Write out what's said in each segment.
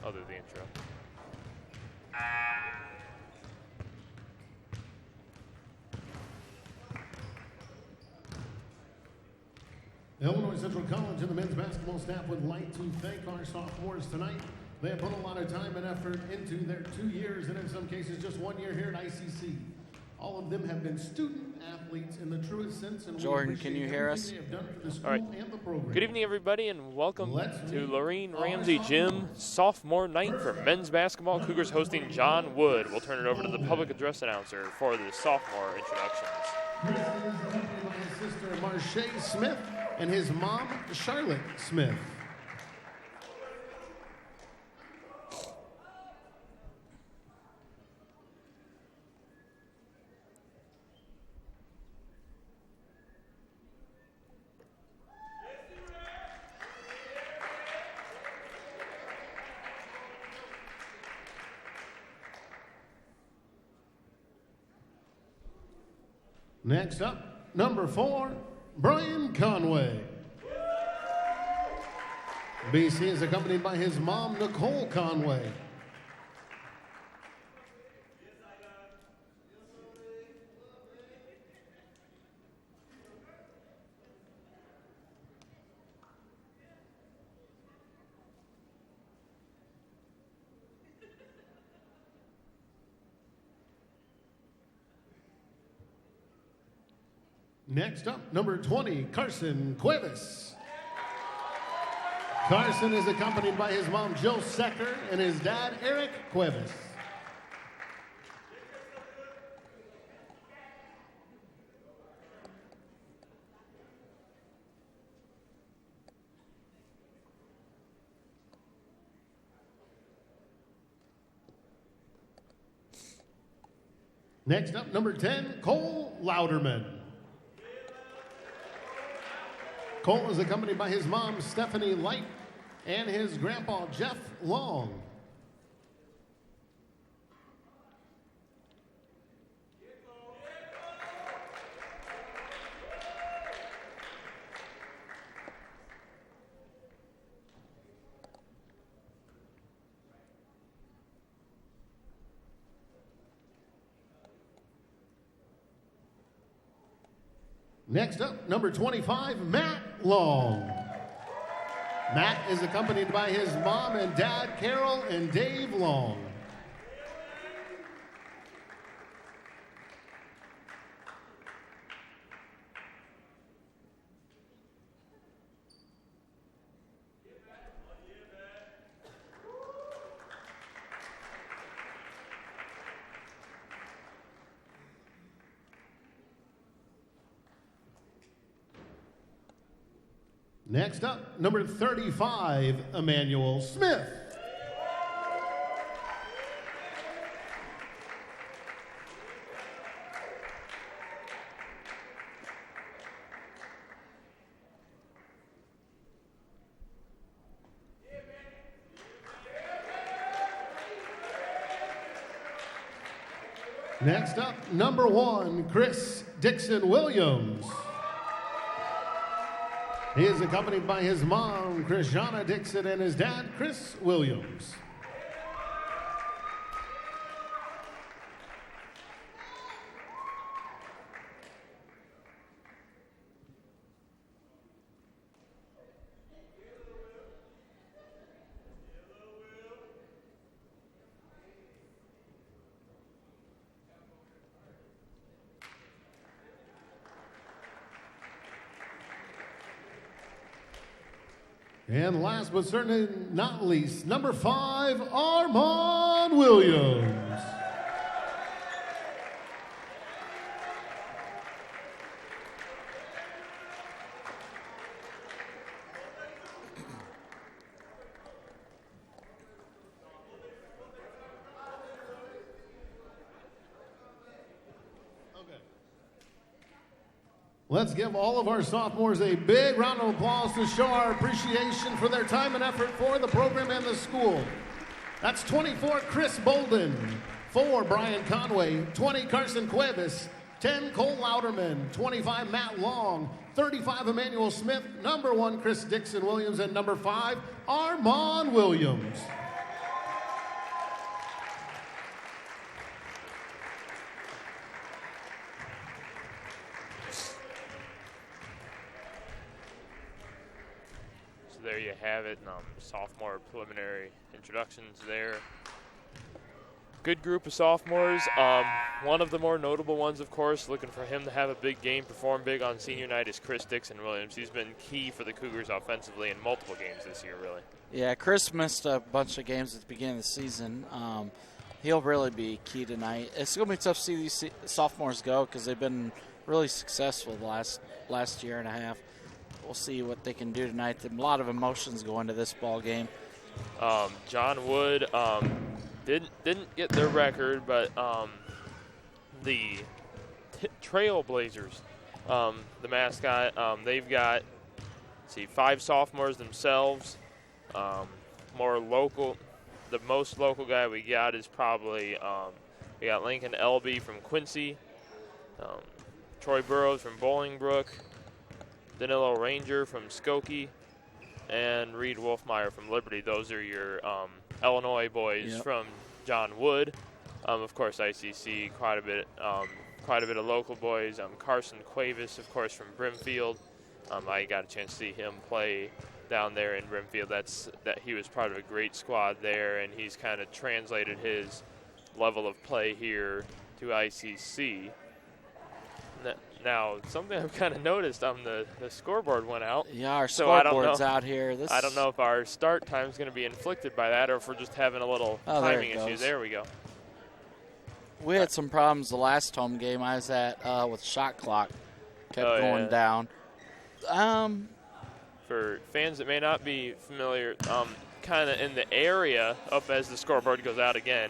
I'll do the intro. Illinois Central College and the men's basketball staff would like to thank our sophomores tonight. They have put a lot of time and effort into their 2 years, and in some cases just 1 year here at ICC. All of them have been student athletes in the truest sense. And Jordan, can you hear us? All right. Good evening, everybody, and welcome to Lorene Ramsey Gym sophomore night for men's basketball. Cougars hosting John Wood. We'll turn it over to the public address announcer for the sophomore introductions. Chris is accompanied by his sister Marche Smith and his mom Charlotte Smith. Next up, number 4, Brian Conway. BC is accompanied by his mom, Nicole Conway. Next up, number 20, Carson Cuevas. Carson is accompanied by his mom, Jill Secker, and his dad, Eric Cuevas. Next up, number 10, Cole Louderman. Cole is accompanied by his mom, Stephanie Light, and his grandpa, Jeff Long. Next up, number 25, Matt Long. Matt is accompanied by his mom and dad, Carol and Dave Long. Next up, number 35, Emmanuel Smith. Next up, number 1, Chris Dixon Williams. He is accompanied by his mom, Krishana Dixon, and his dad, Chris Williams. And last but certainly not least, number 5, Armand Williams. Let's give all of our sophomores a big round of applause to show our appreciation for their time and effort for the program and the school. That's 24, Chris Bolden, 4, Brian Conway, 20, Carson Cuevas, 10, Cole Louderman, 25, Matt Long, 35, Emmanuel Smith, number 1, Chris Dixon Williams, and number 5, Armand Williams. have it. Sophomore preliminary introductions there. Good group of sophomores. One of the more notable ones, of course, looking for him to have a big game, perform big on senior night, is Chris Dixon-Williams. He's been key for the Cougars offensively in multiple games this year, really. Yeah, Chris missed a bunch of games at the beginning of the season. He'll really be key tonight. It's going to be tough to see these sophomores go because they've been really successful the last year and a half. We'll see what they can do tonight. A lot of emotions go into this ball game. John Wood didn't get their record, but the Trailblazers, the mascot, they've got 5 sophomores themselves. More local. The most local guy we got is probably we got Lincoln Elby from Quincy, Troy Burrows from Bolingbrook, Danilo Ranger from Skokie, and Reed Wolfmeyer from Liberty. Those are your Illinois boys from John Wood. Of course, ICC, quite a bit of local boys. Carson Cuevas, of course, from Brimfield. I got a chance to see him play down there in Brimfield. That he was part of a great squad there, and he's kind of translated his level of play here to ICC. Now, something I've kind of noticed, the scoreboard went out. Yeah, our scoreboard's out here. I don't know if our start time is going to be inflicted by that or if we're just having a little timing issue. There we go. We had some problems the last home game I was at with shot clock. Kept going down. For fans that may not be familiar, kind of in the area up as the scoreboard goes out again,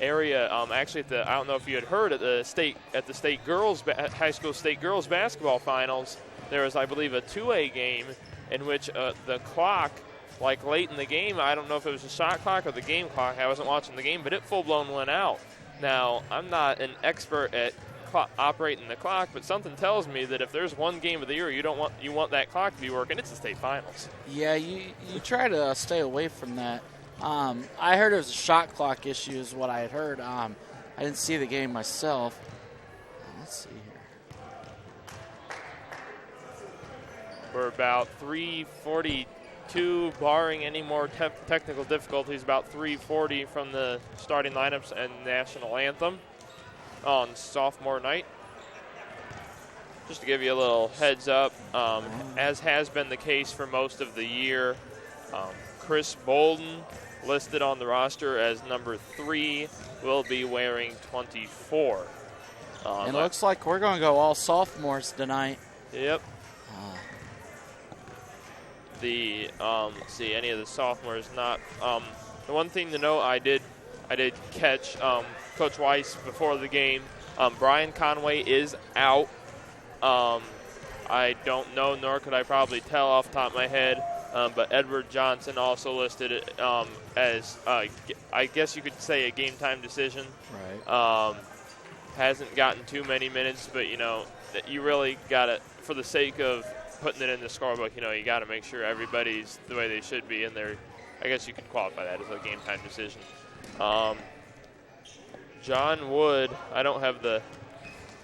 actually I don't know if you had heard at the state girls high school state girls basketball finals, there was, I believe, a 2A game in which the clock, like late in the game, I don't know if it was the shot clock or the game clock, I wasn't watching the game, but it full-blown went out. Now, I'm not an expert at operating the clock, but something tells me that if there's one game of the year you want that clock to be working, it's the state finals. Yeah, you try to stay away from that. I heard it was a shot clock issue is what I had heard. I didn't see the game myself. Let's see here. We're about 3:42, barring any more technical difficulties, about 3:40 from the starting lineups and national anthem on sophomore night. Just to give you a little heads up, as has been the case for most of the year, Chris Bolden, listed on the roster as number 3, will be wearing 24. It looks like we're going to go all sophomores tonight. Yep. Let's see, any of the sophomores not. The one thing to note, I did catch Coach Weiss before the game. Brian Conway is out. I don't know, nor could I probably tell off the top of my head, but Edward Johnson also listed as, I guess you could say, a game-time decision. Right. Hasn't gotten too many minutes, but, you really got to, for the sake of putting it in the scorebook, you got to make sure everybody's the way they should be in there. I guess you could qualify that as a game-time decision. John Wood, I don't have the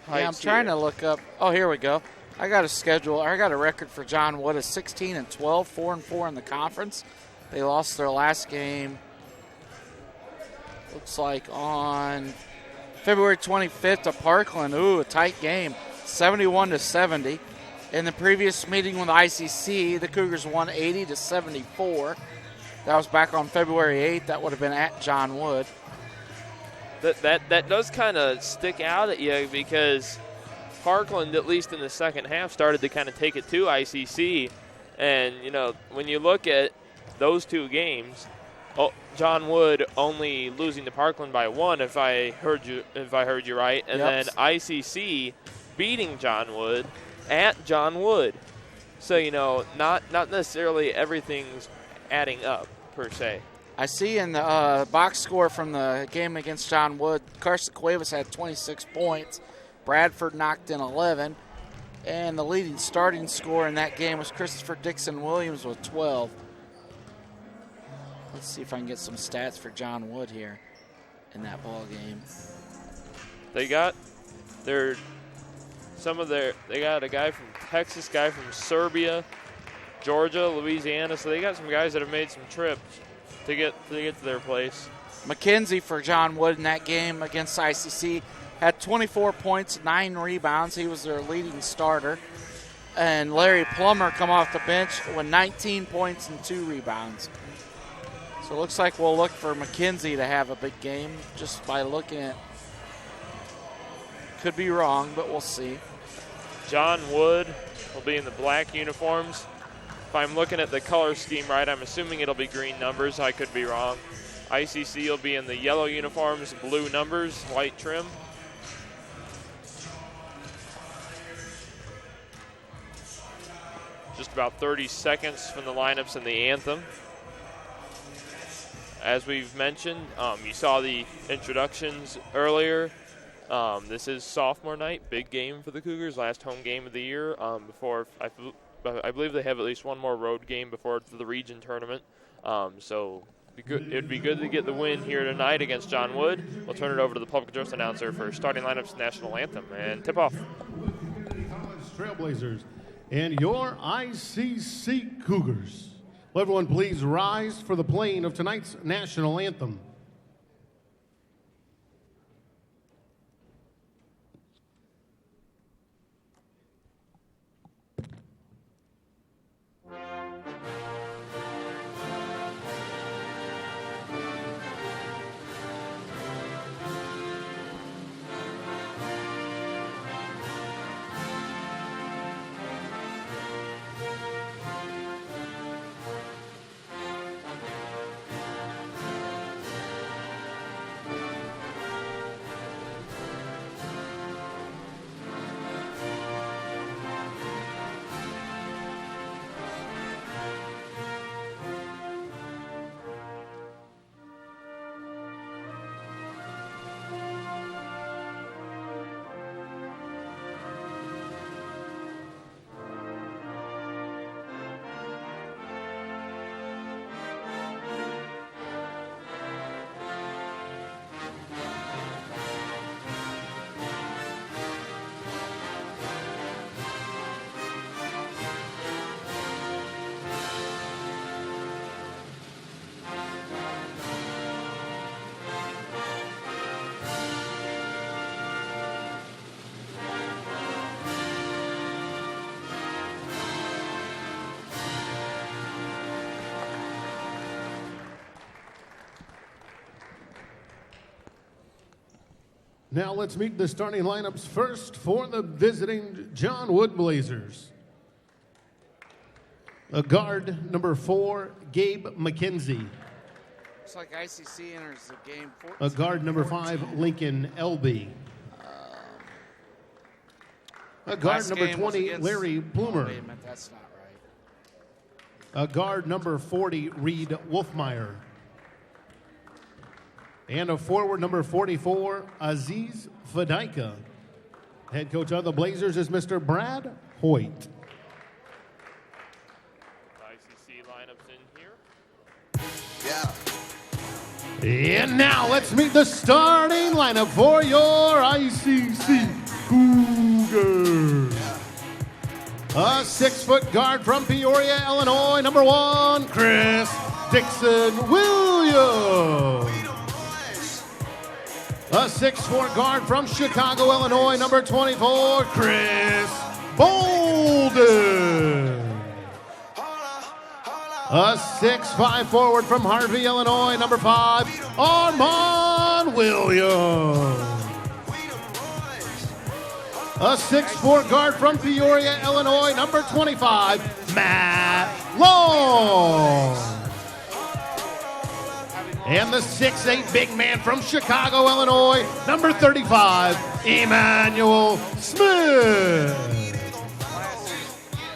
heights. Yeah, I'm trying to look up. Oh, here we go. I got a record for John Wood of 16-12, 4-4 in the conference. They lost their last game, looks like on February 25th to Parkland. Ooh, a tight game, 71-70. In the previous meeting with ICC, the Cougars won 80-74. That was back on February 8th. That would have been at John Wood. That does kind of stick out at you because Parkland, at least in the second half, started to kind of take it to ICC. And, when you look at those two games, John Wood only losing to Parkland by 1, if I heard you right, and then ICC beating John Wood at John Wood. So, not necessarily everything's adding up, per se. I see in the box score from the game against John Wood, Carson Cuevas had 26 points. Bradford knocked in 11. And the leading starting scorer in that game was Christopher Dixon-Williams with 12. Let's see if I can get some stats for John Wood here in that ball game. They got a guy from Texas, guy from Serbia. Georgia, Louisiana, so they got some guys that have made some trips to get to their place. McKenzie for John Wood in that game against ICC had 24 points, 9 rebounds. He was their leading starter. And Larry Plummer come off the bench with 19 points and 2 rebounds. So it looks like we'll look for McKenzie to have a big game just by looking at. Could be wrong, but we'll see. John Wood will be in the black uniforms. If I'm looking at the color scheme right, I'm assuming it'll be green numbers. I could be wrong. ICC will be in the yellow uniforms, blue numbers, white trim. Just about 30 seconds from the lineups and the anthem. As we've mentioned, you saw the introductions earlier. This is sophomore night, big game for the Cougars, last home game of the year. Before I believe they have at least one more road game before the region tournament. So it'd be good to get the win here tonight against John Wood. We'll turn it over to the public address announcer for starting lineups, national anthem, and tip-off. Trailblazers and your ICC Cougars. Will everyone please rise for the playing of tonight's national anthem. Now let's meet the starting lineups first for the visiting John Wood Blazers. A guard, number 4, Gabe McKenzie. Looks like ICC enters the game 14. A guard, number 5, Lincoln Elby. A guard, number 20, Larry Plumer. Wait a minute, that's not right. A guard, number 40, Reed Wolfmeyer. And a forward, number 44, Aziz Fadaika. Head coach of the Blazers is Mr. Brad Hoyt. ICC lineups in here. Yeah. And now let's meet the starting lineup for your ICC Cougars. A 6-foot guard from Peoria, Illinois, number 1, Chris Dixon Williams. A 6'4" guard from Chicago, Illinois, number 24, Chris Bolden. A 6'5" forward from Harvey, Illinois, number 5, Armand Williams. A 6'4" guard from Peoria, Illinois, number 25, Matt Long. And the 6'8" big man from Chicago, Illinois, number 35, Emmanuel Smith.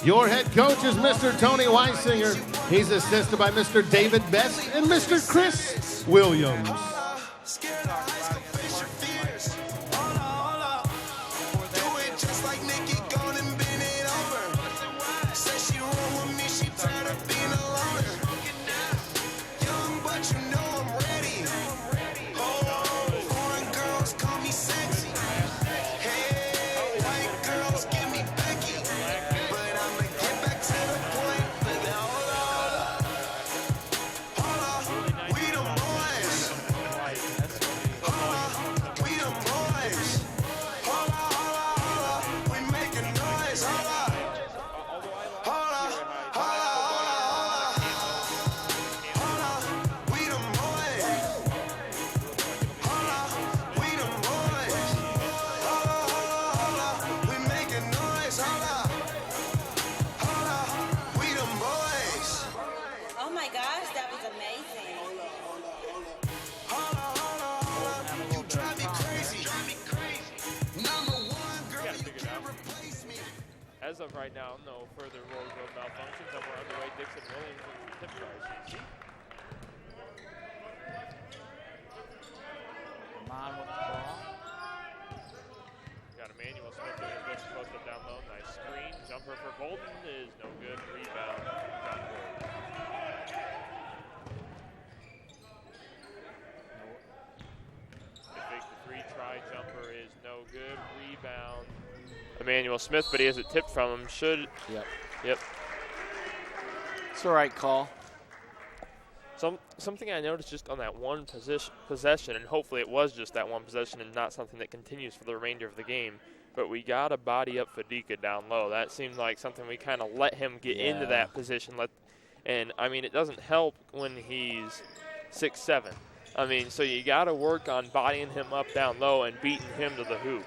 Your head coach is Mr. Tony Weisinger. He's assisted by Mr. David Best and Mr. Chris Williams. gosh, that was amazing. You drive me crazy. Number one, girl, you can't replace me. As of right now, no further wardrobe malfunctions, and we're underway. Dixon Williams with the tip for ICC. Lamont with the ball. Got Emmanuel Smith doing his best to post up down low. Nice screen. Jumper for Bolton is no good. Rebound. John Wood. The big three try jumper is no good. Rebound. Emmanuel Smith, but he has it tipped from him. Should. Yep. It's the right call. Something I noticed just on that one possession, and hopefully it was just that one possession and not something that continues for the remainder of the game, but we got to body up Fadika down low. That seemed like something we kind of let him get into that position. And, I mean, it doesn't help when he's 6'7". I mean, so you got to work on bodying him up down low and beating him to the hoop.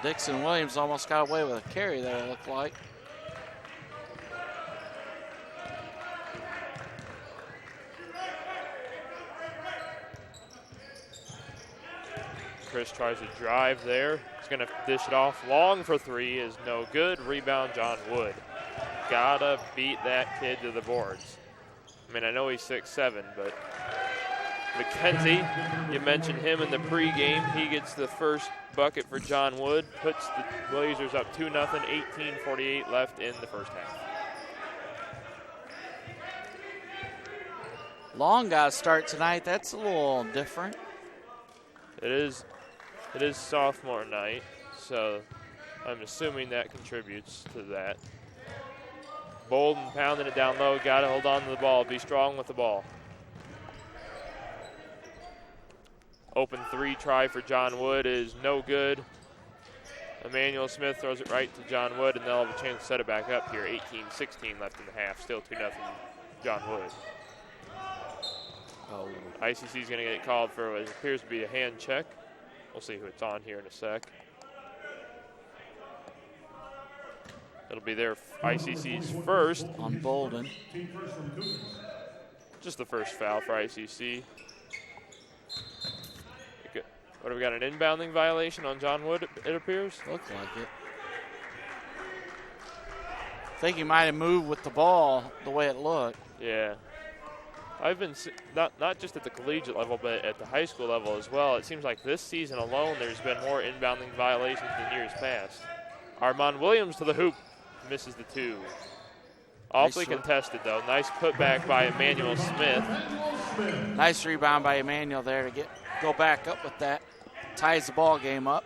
Dixon Williams almost got away with a carry there, it looked like. Chris tries to drive there. He's going to dish it off. Long for three is no good. Rebound, John Wood. Gotta beat that kid to the boards. I mean, I know he's 6'7", but McKenzie, you mentioned him in the pregame. He gets the first bucket for John Wood. Puts the Blazers up 2-0, 18:48 left in the first half. Long got to start tonight. That's a little different. It is sophomore night, so I'm assuming that contributes to that. Bolden pounding it down low, got to hold on to the ball, be strong with the ball. Open three try for John Wood is no good. Emmanuel Smith throws it right to John Wood, and they'll have a chance to set it back up here. 18-16 left in the half, still 2-0 John Wood. Oh. ICC is going to get called for what appears to be a hand check. We'll see who it's on here in a sec. It'll be their ICC's first. On Bolden. Just the first foul for ICC. What have we got, an inbounding violation on John Wood, it appears? Looks like it. I think he might have moved with the ball the way it looked. Yeah. I've been, not just at the collegiate level, but at the high school level as well. It seems like this season alone there's been more inbounding violations than years past. Armand Williams to the hoop. Misses the two. Awfully contested, though. Nice putback by Emmanuel Smith. Nice rebound by Emmanuel there to go back up with that. Ties the ball game up.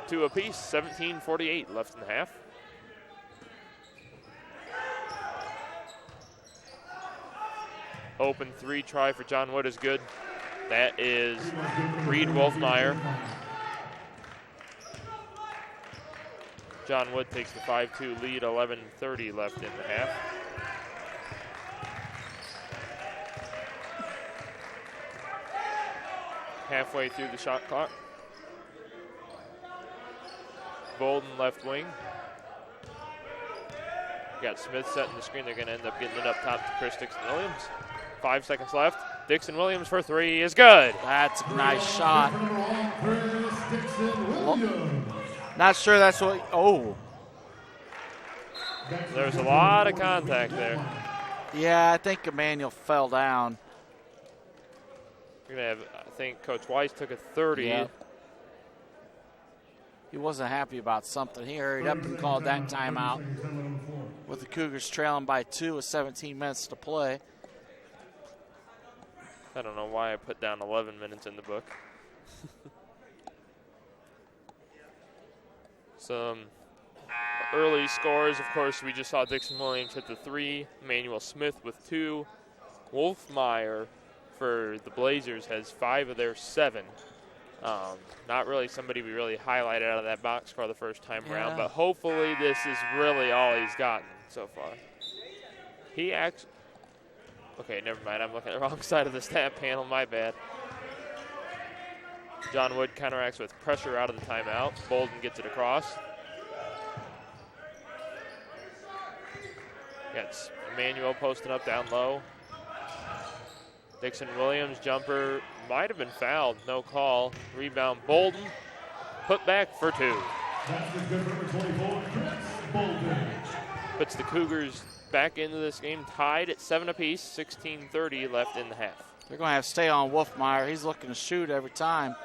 Two apiece, 17:48 left in the half. Open three try for John Wood is good. That is Reed Wolfmeyer. John Wood takes the 5-2 lead, 11:30 left in the half. Halfway through the shot clock. Bolden left wing. Got Smith setting the screen. They're going to end up getting it up top to Chris Dixon-Williams. 5 seconds left. Dixon-Williams for three is good. That's a nice shot. Not sure that's what. Oh. There's a lot of contact there. Yeah, I think Emmanuel fell down. We're going to have, I think Coach Weiss took a 30. Yeah. He wasn't happy about something. He hurried up and called that timeout with the Cougars trailing by 2 with 17 minutes to play. I don't know why I put down 11 minutes in the book. Some early scores, of course, we just saw Dixon-Williams hit the 3. Emmanuel Smith with 2. Wolfmeyer for the Blazers has 5 of their 7. Not really somebody we really highlighted out of that box score the first time around, but hopefully this is really all he's gotten so far. He acts. Okay, never mind. I'm looking at the wrong side of the stat panel. My bad. John Wood counteracts with pressure out of the timeout. Bolden gets it across. Got Emmanuel posting up down low. Dixon Williams jumper might have been fouled. No call. Rebound Bolden. Put back for 2. Puts the Cougars back into this game tied at 7 apiece. 16:30 left in the half. They're going to have to stay on Wolfmeyer. He's looking to shoot every time.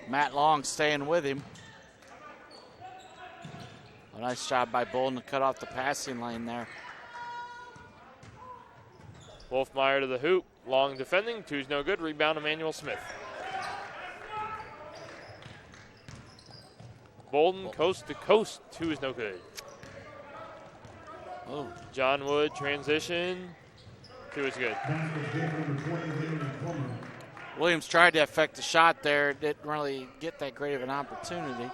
Matt Long staying with him. A nice job by Bolden to cut off the passing lane there. Wolfmeyer to the hoop. Long defending. 2's no good. Rebound Emmanuel Smith. Bolden coast to coast. 2 is no good. Oh. John Wood transition. 2 is good. Williams tried to affect the shot there. Didn't really get that great of an opportunity.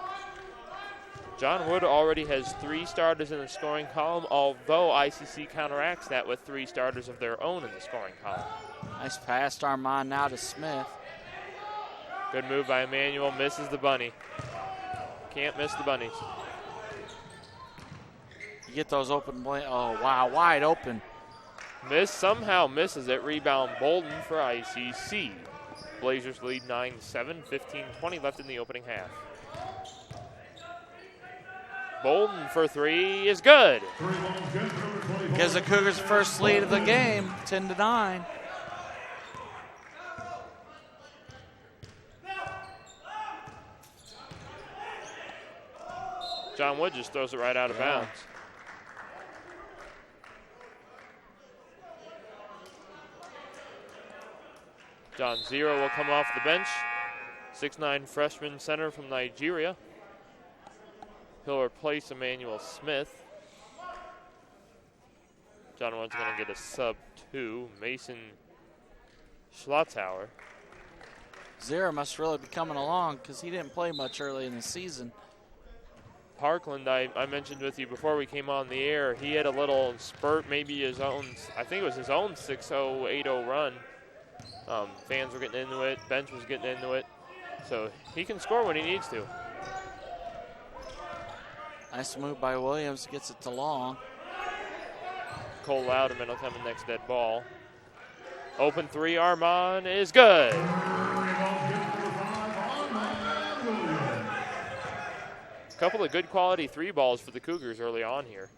John Wood already has 3 starters in the scoring column, although ICC counteracts that with 3 starters of their own in the scoring column. Nice pass to Armand, now to Smith. Good move by Emmanuel. Misses the bunny. Can't miss the bunnies. You get those open. Oh, wow, wide open. Somehow misses it. Rebound Bolden for ICC. Blazers lead 9-7, 15:20 left in the opening half. Bolden for 3 is good. Gives the Cougars first lead of the game, 10-9. John Wood just throws it right out of bounds. John Zero will come off the bench. 6'9" freshman center from Nigeria. He'll replace Emmanuel Smith. John Wood's going to get a sub 2. Mason Schlotzhauer. Zero must really be coming along because he didn't play much early in the season. Parkland, I mentioned with you before we came on the air, he had a little spurt, maybe his own, I think it was his own 6-0, 8-0 run. Fans were getting into it, bench was getting into it. So he can score when he needs to. Nice move by Williams, gets it to Long. Cole Louderman will come in next dead ball. Open 3, Armand is good. Couple of good quality 3 balls for the Cougars early on here.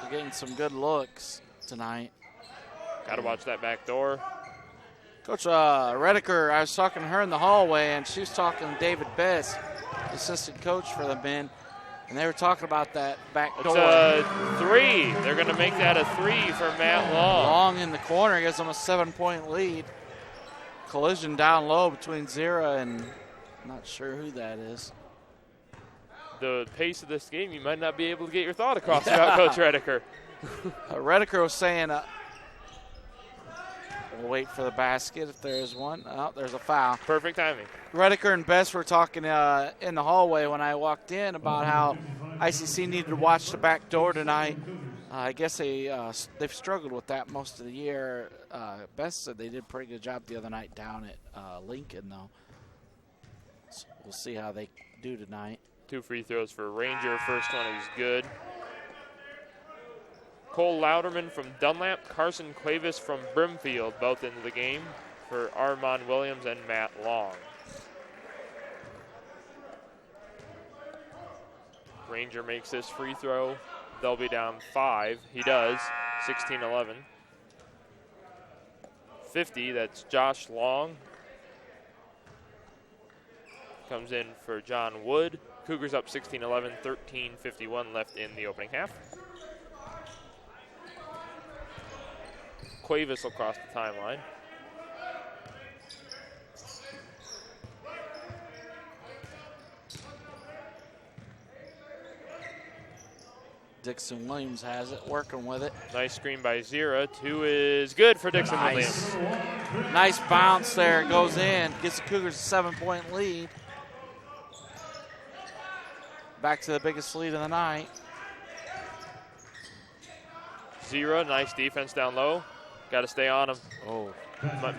They're getting some good looks tonight. Got to watch that back door. Coach Redeker, I was talking to her in the hallway, and she was talking to David Best, assistant coach for the men, and they were talking about that back door. It's a 3. They're going to make that a 3 for Matt Long. Long in the corner gives them a 7-point lead. Collision down low between Zero and I'm not sure who that is. The pace of this game, you might not be able to get your thought across about Coach Redeker. Redeker was saying, we'll wait for the basket if there is one. Oh, there's a foul. Perfect timing. Redeker and Best were talking in the hallway when I walked in about how ICC needed to watch the back door tonight. I guess they've struggled with that most of the year. Best said they did a pretty good job the other night down at Lincoln, though. So we'll see how they do tonight. 2 free throws for Ranger. First one is good. Cole Louderman from Dunlap, Carson Cuevas from Brimfield, both into the game for Armand Williams and Matt Long. Ranger makes this free throw. They'll be down 5. He does. 16-11. 50, that's Josh Long. Comes in for John Wood. Cougars up 16-11, 13:51 left in the opening half. Cuevas will cross the timeline. Dixon Williams has it, working with it. Nice screen by Zira. 2 is good for Dixon Williams. Nice bounce there, goes in. Gets the Cougars a 7-point lead. Back to the biggest lead of the night. Zira, nice defense down low. Got to stay on him. Oh.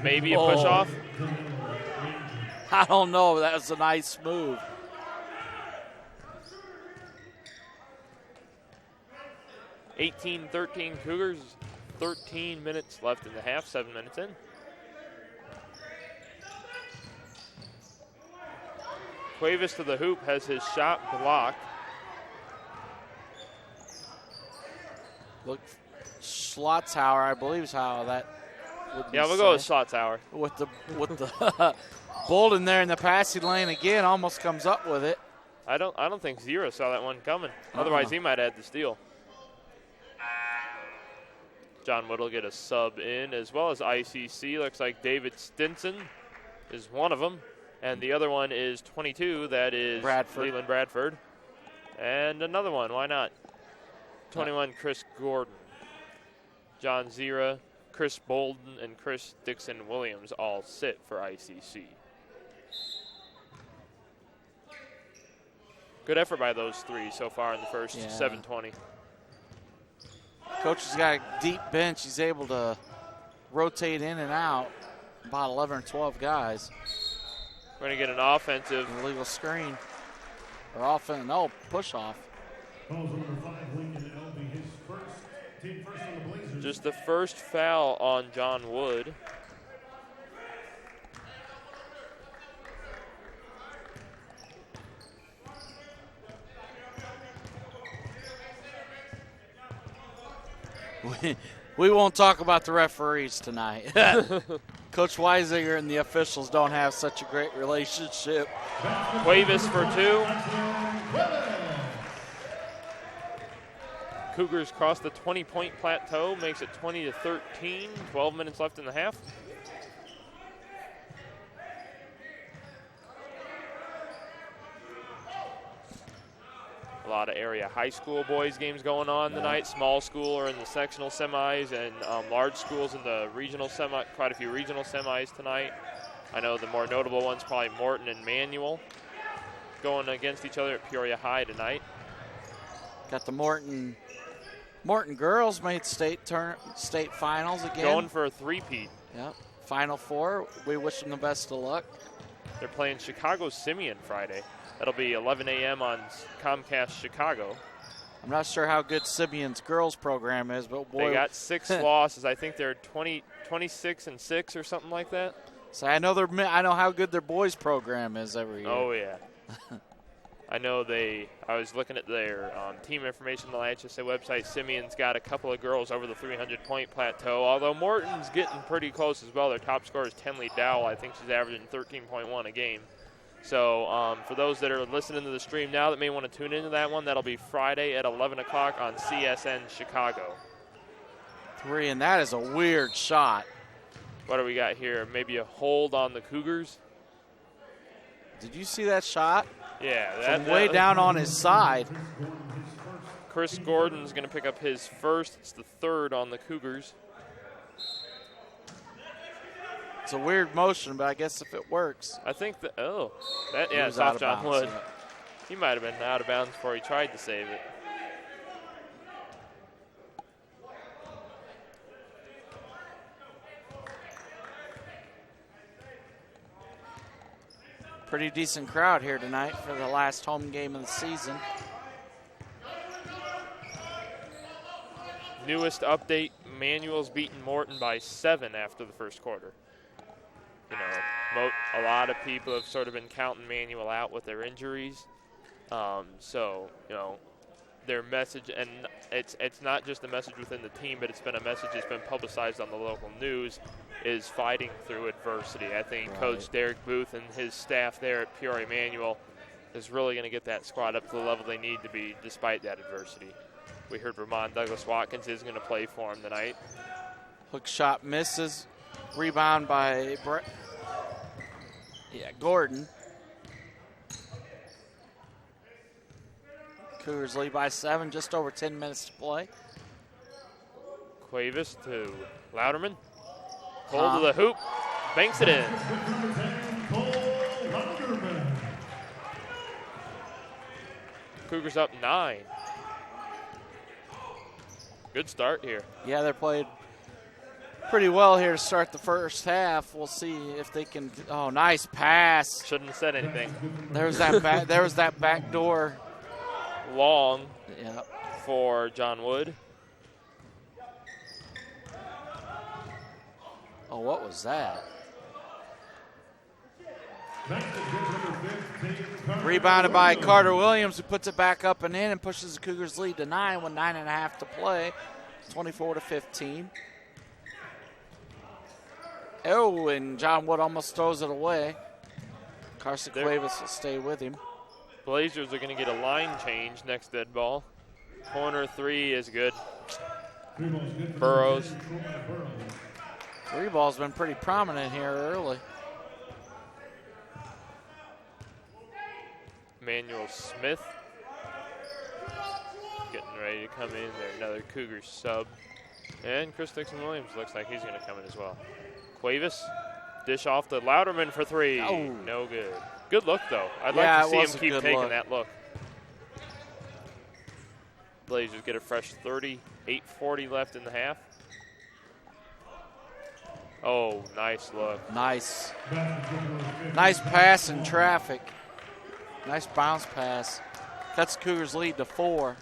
Maybe a push off. I don't know. That was a nice move. (18-13) Cougars. 13 minutes left in the half. 7 minutes in. Cuevas to the hoop, has his shot blocked. Look, Schlotzhauer, I believe is how that would be. Yeah, we'll go with Schlotzhauer. With the Bolden there in the passing lane again, almost comes up with it. I don't think Zero saw that one coming. Otherwise, he might have had the steal. John Wood will get a sub in, as well as ICC. Looks like David Stinson is one of them. And the other one is 22. That is Leland Bradford. And another one. Why not? 21, Chris Gordon. John Zira, Chris Bolden, and Chris Dixon-Williams all sit for ICC. Good effort by those three so far in the first 7:20. Coach has got a deep bench. He's able to rotate in and out about 11 or 12 guys. We're going to get an offensive. Illegal screen. Or push off. Just the first foul on John Wood. We won't talk about the referees tonight. Coach Weisinger and the officials don't have such a great relationship. Cuevas for two. Cougars cross the 20-point plateau, makes it 20-13. 12 minutes left in the half. A lot of area high school boys games going on tonight. Small school are in the sectional semis, and large schools in the regional semi. Quite a few regional semis tonight. I know the more notable ones probably Morton and Manual going against each other at Peoria High tonight. Got the Morton girls made state finals again. Going for a three-peat. Yep. Final four. We wish them the best of luck. They're playing Chicago Simeon Friday. That'll be 11 a.m. on Comcast Chicago. I'm not sure how good Simeon's girls program is, but boy. They got 6 losses. I think they're 26-6 or something like that. So I know how good their boys program is every year. Oh, yeah. I know I was looking at their team information on the HSA website. Simeon's got a couple of girls over the 300-point plateau, although Morton's getting pretty close as well. Their top scorer is Tenley Dowell. I think she's averaging 13.1 a game. So for those that are listening to the stream now that may want to tune into that one, that'll be Friday at 11 o'clock on CSN Chicago. 3, and that is a weird shot. What do we got here? Maybe a hold on the Cougars? Did you see that shot? Yeah. From way down on his side. Chris Gordon's going to pick up his first. It's the third on the Cougars. It's a weird motion, but I guess if it works. I think it's off John Wood. Yeah. He might have been out of bounds before he tried to save it. Pretty decent crowd here tonight for the last home game of the season. Newest update, Manual's beaten Morton by 7 after the first quarter. You know, a lot of people have sort of been counting Manual out with their injuries. So, you know, their message, and it's not just a message within the team, but it's been a message that's been publicized on the local news, is fighting through adversity. I think Coach Derek Booth and his staff there at Peoria Manual is really going to get that squad up to the level they need to be despite that adversity. We heard Ramon Douglas-Watkins is going to play for him tonight. Hook shot misses. Rebound by Gordon. Cougars lead by 7, just over 10 minutes to play. Cuevas to Louderman. Hold to the hoop. Banks it in. Cougars up 9. Good start here. Yeah, they're played pretty well here to start the first half. We'll see if they can. Oh, nice pass. Shouldn't have said anything. There's that there was that back door. Long Yep. for John Wood. Oh, what was that? Rebounded by Carter Williams, who puts it back up and in and pushes the Cougars' lead to 9 with 9.5 to play. 24-15. Oh, and John Wood almost throws it away. Carson Cuevas will stay with him. Blazers are going to get a line change next dead ball. Corner 3 is good. Burrows. Three ball's been pretty prominent here early. Emmanuel Smith getting ready to come in there. Another Cougars sub. And Chris Dixon-Williams looks like he's going to come in as well. Cuevas, dish off to Louderman for 3. Oh. No good. Good look, though. I'd like to see him keep taking that look. Blazers get a fresh 30. 8:40 left in the half. Oh, nice look. Nice. Nice pass in traffic. Nice bounce pass. Cuts Cougars' lead to 4.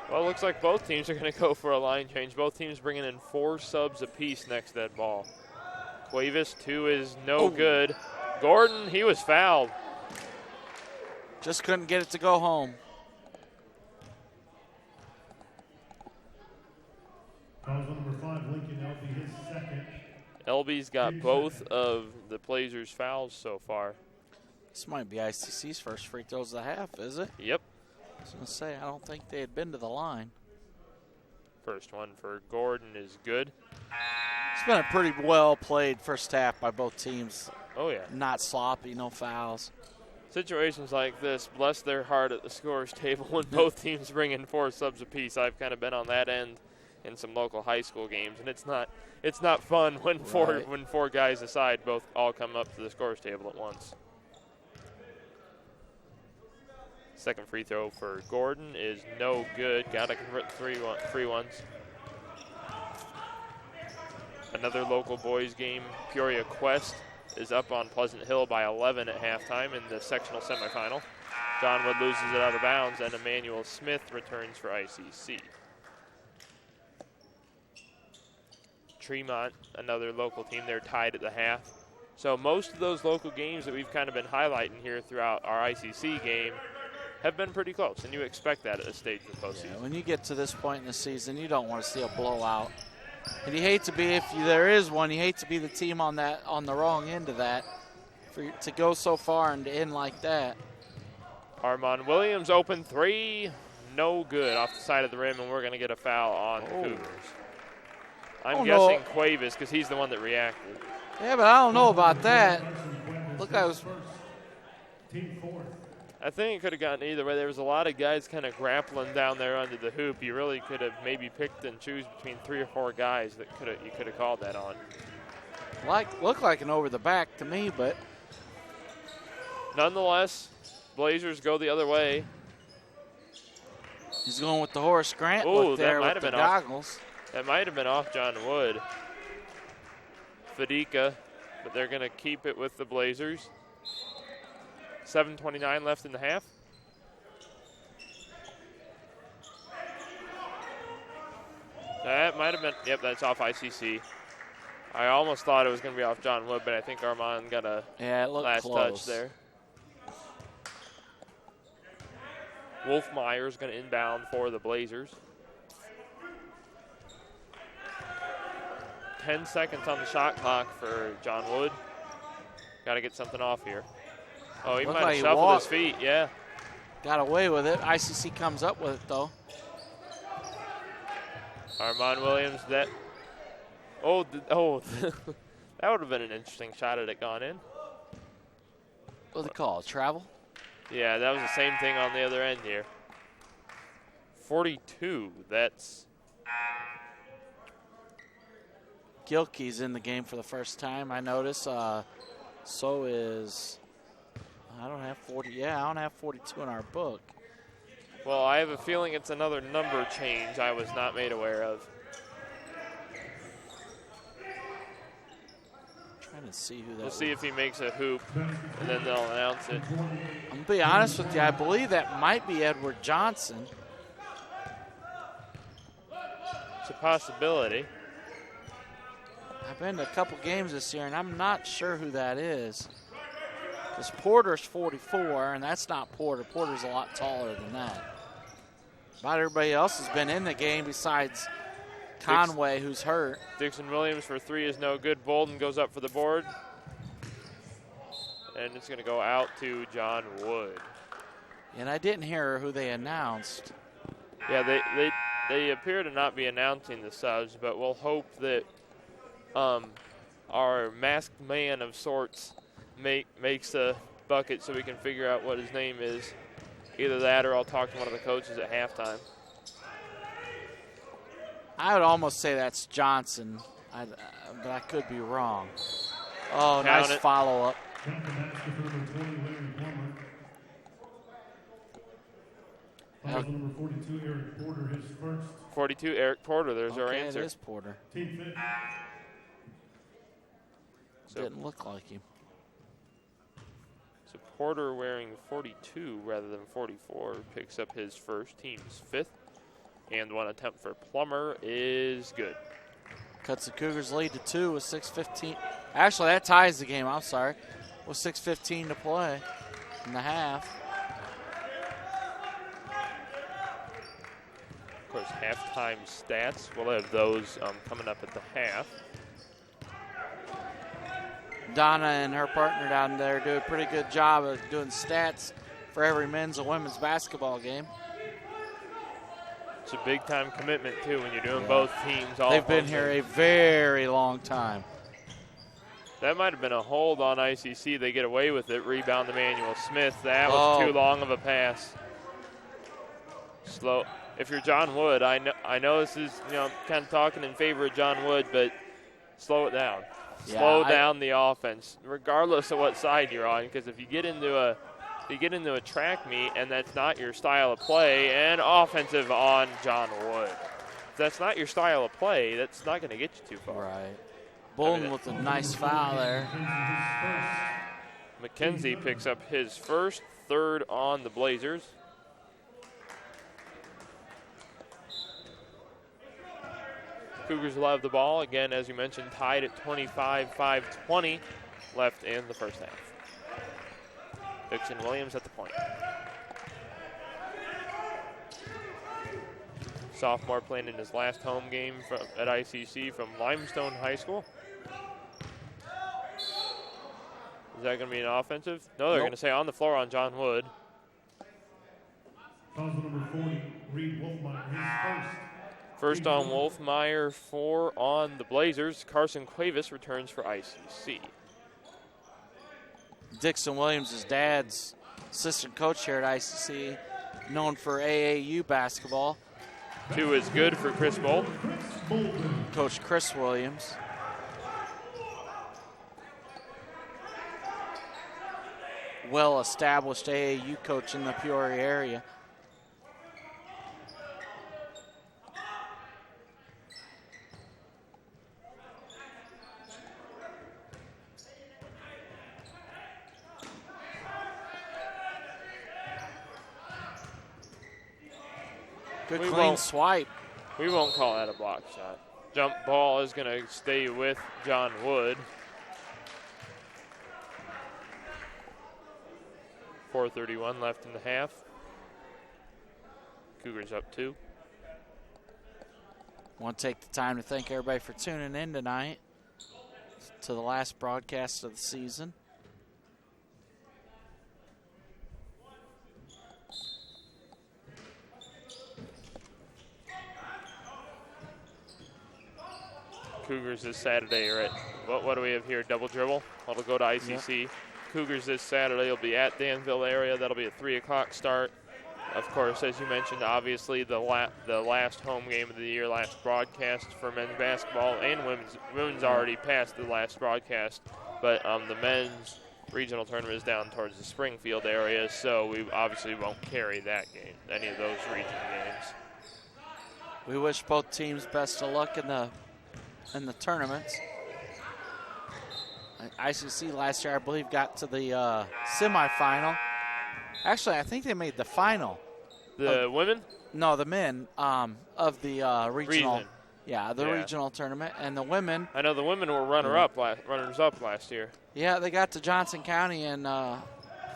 Well, it looks like both teams are going to go for a line change. Both teams bringing in 4 subs apiece next dead ball. Cuevas, 2 is no good. Gordon, he was fouled. Just couldn't get it to go home. Number 5, Lincoln Elby, his second. Elby's got both of the Blazers' fouls so far. This might be ICC's first free throws of the half, is it? Yep. I was going to say, I don't think they had been to the line. First one for Gordon is good. It's been a pretty well played first half by both teams. Oh, yeah. Not sloppy, no fouls. Situations like this, bless their heart at the scorer's table when both teams bring in 4 subs apiece. I've kind of been on that end in some local high school games, and it's not fun when four guys aside both all come up to the scorer's table at once. Second free throw for Gordon is no good. Got to convert free ones. Another local boys game. Peoria Quest is up on Pleasant Hill by 11 at halftime in the sectional semifinal. John Wood loses it out of bounds, and Emmanuel Smith returns for ICC. Tremont, another local team, they're tied at the half. So most of those local games that we've kind of been highlighting here throughout our ICC game have been pretty close, and you expect that at this stage of the postseason. Yeah, when you get to this point in the season, you don't want to see a blowout. And you hate to be, if there is one, you hate to be the team on the wrong end of that, to go so far and to end like that. Armand Williams, open 3, no good off the side of the rim, and we're going to get a foul on the Cougars. I'm guessing Cuevas because he's the one that reacted. Yeah, but I don't know about that. Look, I think it could have gotten either way. There was a lot of guys kind of grappling down there under the hoop. You really could have maybe picked and choose between 3 or 4 guys that you could have called that on. Looked like an over the back to me, but nonetheless, Blazers go the other way. He's going with the Horace Grant Ooh, look there with the goggles. That might have been off John Wood. Fadika, but they're going to keep it with the Blazers. 7:29 left in the half. That might have been, yep, that's off ICC. I almost thought it was going to be off John Wood, but I think Armand got a last touch there. Wolfmeyer is going to inbound for the Blazers. 10 seconds on the shot clock for John Wood. Got to get something off here. Oh, he might have shuffled his feet, yeah. Got away with it. ICC comes up with it, though. Armand Williams, that would have been an interesting shot had it gone in. What do they call it, travel? Yeah, that was the same thing on the other end here. 42, that's... Gilkey's in the game for the first time, I notice. So is... I don't have 40. Yeah, I don't have 42 in our book. Well, I have a feeling it's another number change I was not made aware of. trying to see who that We'll see if he makes a hoop, and then they'll announce it. I'm going to be honest with you. I believe that might be Edward Johnson. It's a possibility. I've been to a couple games this year, and I'm not sure who that is. Because Porter's 44, and that's not Porter. Porter's a lot taller than that. About everybody else has been in the game besides Conway, who's hurt. Dixon Williams for three is no good. Bolden goes up for the board. And it's going to go out to John Wood. And I didn't hear who they announced. Yeah, they appear to not be announcing the subs, but we'll hope that our masked man of sorts makes a bucket so we can figure out what his name is. Either that or I'll talk to one of the coaches at halftime. I would almost say that's Johnson, but I could be wrong. Oh, Count nice it. follow-up. 42, Eric Porter, his first. 42, Eric Porter. There's our answer. It is Porter. Team So, Didn't look like him. so Porter wearing 42 rather than 44 picks up his first, team's fifth. And one attempt for Plummer is good. Cuts the Cougars lead to 2 with 6:15. Actually, that ties the game. I'm sorry. With 6:15 to play in the half. Of course, halftime stats, we'll have those coming up at the half. Donna and her partner down there do a pretty good job of doing stats for every men's and women's basketball game. It's a big-time commitment, too, when you're doing both teams all They've been here a very long time. That might have been a hold on ICC. They get away with it. Rebound Emmanuel Smith. That was too long of a pass. Slow. If you're John Wood, I know this is kind of talking in favor of John Wood, but slow it down. Yeah, Slow down the offense, regardless of what side you're on. Because if you get into a track meet and that's not your style of play, and offensive on John Wood, if that's not your style of play, that's not going to get you too far. Right. Bolden with a nice foul there. McKenzie picks up his first, third on the Blazers. Cougars will have the ball. Again, as you mentioned, tied at 25-5-20 left in the first half. Dixon Williams at the point. Sophomore playing in his last home game at ICC from Limestone High School. Is that going to be an offensive? No, they're going to say on the floor on John Wood. Fouls number 40, Reed Wolfmeyer, his first. First on Wolfmeyer, 4 on the Blazers. Carson Cuevas returns for ICC. Dixon Williams' dad's assistant coach here at ICC, known for AAU basketball. 2 is good for Chris Bolden. Coach Chris Williams. Well-established AAU coach in the Peoria area. Good clean swipe. We won't call that a block shot. Jump ball is going to stay with John Wood. 4:31 left in the half. Cougars up 2. Want to take the time to thank everybody for tuning in tonight to the last broadcast of the season. Cougars this Saturday are at, what do we have here, double dribble? That'll go to ICC. Yep. Cougars this Saturday will be at Danville area. That'll be a 3 o'clock start. Of course, as you mentioned, obviously the last home game of the year, last broadcast for men's basketball and women's already passed the last broadcast. But the men's regional tournament is down towards the Springfield area, so we obviously won't carry that game, any of those regional games. We wish both teams best of luck in the tournaments. ICC last year, I believe, got to the semifinal. Actually, I think they made the final. The women? No, the men of the regional. Region. Yeah, the regional tournament. And the women. I know the women were runners-up last year. Yeah, they got to Johnson County and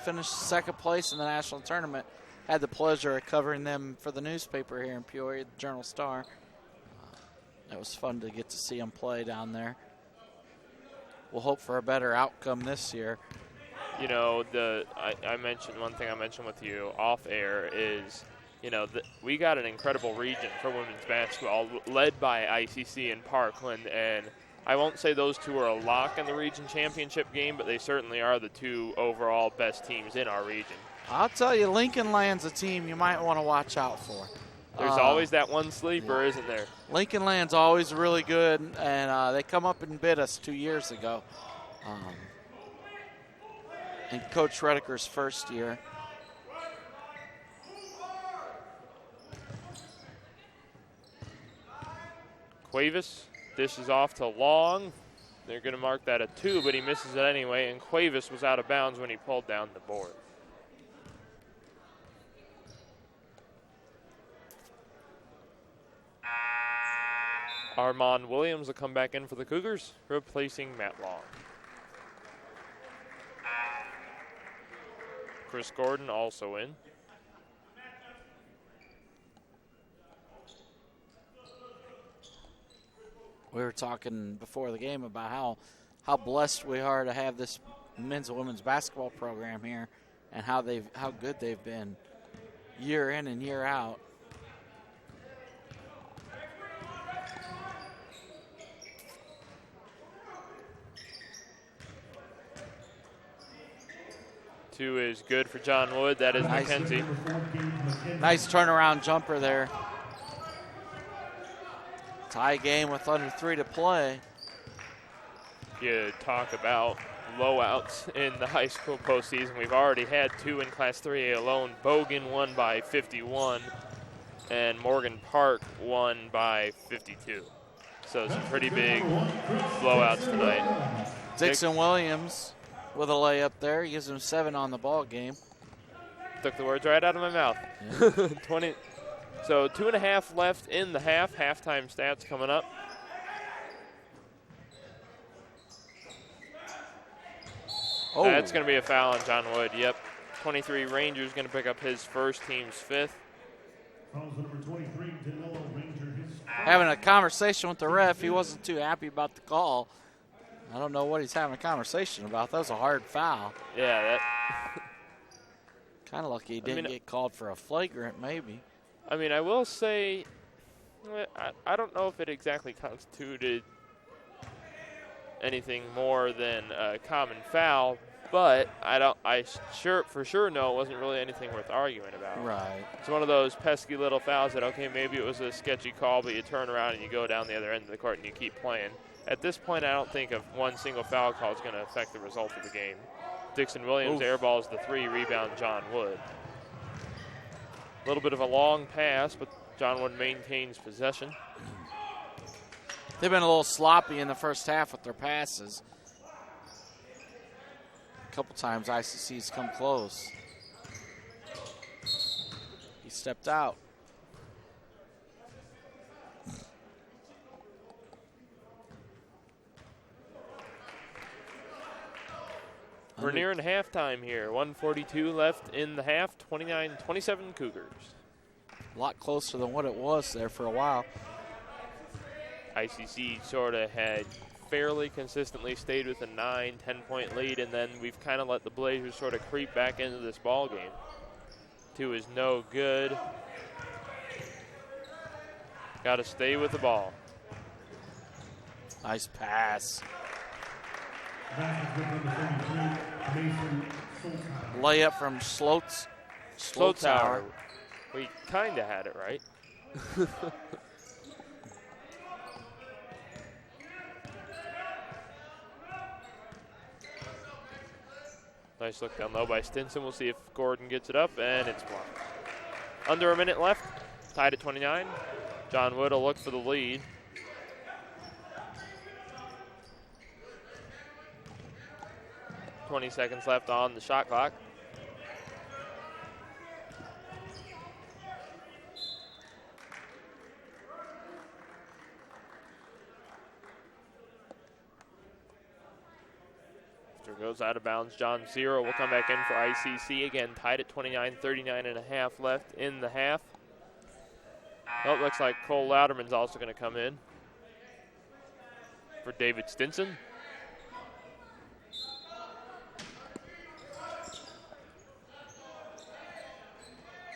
finished second place in the national tournament. Had the pleasure of covering them for the newspaper here in Peoria, the Journal-Star. It was fun to get to see them play down there. We'll hope for a better outcome this year. You know, I mentioned one thing I mentioned with you off air is, you know, we got an incredible region for women's basketball led by ICC and Parkland, and I won't say those two are a lock in the region championship game, but they certainly are the two overall best teams in our region. I'll tell you, Lincoln Land's a team you might want to watch out for. There's always that one sleeper, isn't there? Lincoln Land's always really good, and they come up and bid us 2 years ago. In Coach Redeker's first year. Cuevas dishes off to Long. They're going to mark that a 2, but he misses it anyway, and Cuevas was out of bounds when he pulled down the board. Armand Williams will come back in for the Cougars, replacing Matt Long. Chris Gordon also in. We were talking before the game about how blessed we are to have this men's and women's basketball program here, and how good they've been year in and year out. Two is good for John Wood. That is Nice. McKenzie. Nice turnaround jumper there. Tie game with under 3 to play. You talk about blowouts in the high school postseason. We've already had 2 in Class 3A alone. Bogan won by 51, and Morgan Park won by 52. So some pretty big blowouts tonight. Dixon Williams with a layup there. He gives him 7 on the ball game. Took the words right out of my mouth. Yeah. 20. So 2.5 left in the half. Halftime stats coming up. Oh. That's going to be a foul on John Wood. Yep. 23 Rangers going to pick up his first, team's 5th. Having a conversation with the ref. He wasn't too happy about the call. I don't know what he's having a conversation about. That was a hard foul. Yeah, that. Kind of lucky he didn't get called for a flagrant, maybe. I mean, I will say, I don't know if it exactly constituted anything more than a common foul, but I for sure know it wasn't really anything worth arguing about. Right. It's one of those pesky little fouls that, okay, maybe it was a sketchy call, but you turn around and you go down the other end of the court and you keep playing. At this point, I don't think one single foul call is going to affect the result of the game. Dixon Williams airballs the 3, rebound John Wood. A little bit of a long pass, but John Wood maintains possession. They've been a little sloppy in the first half with their passes. A couple times ICC's come close. He stepped out. We're nearing halftime here. 1:42 left in the half. 29-27 Cougars. A lot closer than what it was there for a while. ICC sort of had fairly consistently stayed with a 9-10 point lead, and then we've kind of let the Blazers sort of creep back into this ball game. 2 is no good. Got to stay with the ball. Nice pass. Layup from Slotauer. We kind of had it right. Nice look down low by Stinson. We'll see if Gordon gets it up, and it's blocked. Under a minute left, tied at 29. John Wood will look for the lead. 20 seconds left on the shot clock. Goes out of bounds. John 0 will come back in for ICC. Again, tied at 29, 39 and a half left in the half. Oh, it looks like Cole Louderman's also going to come in for David Stinson.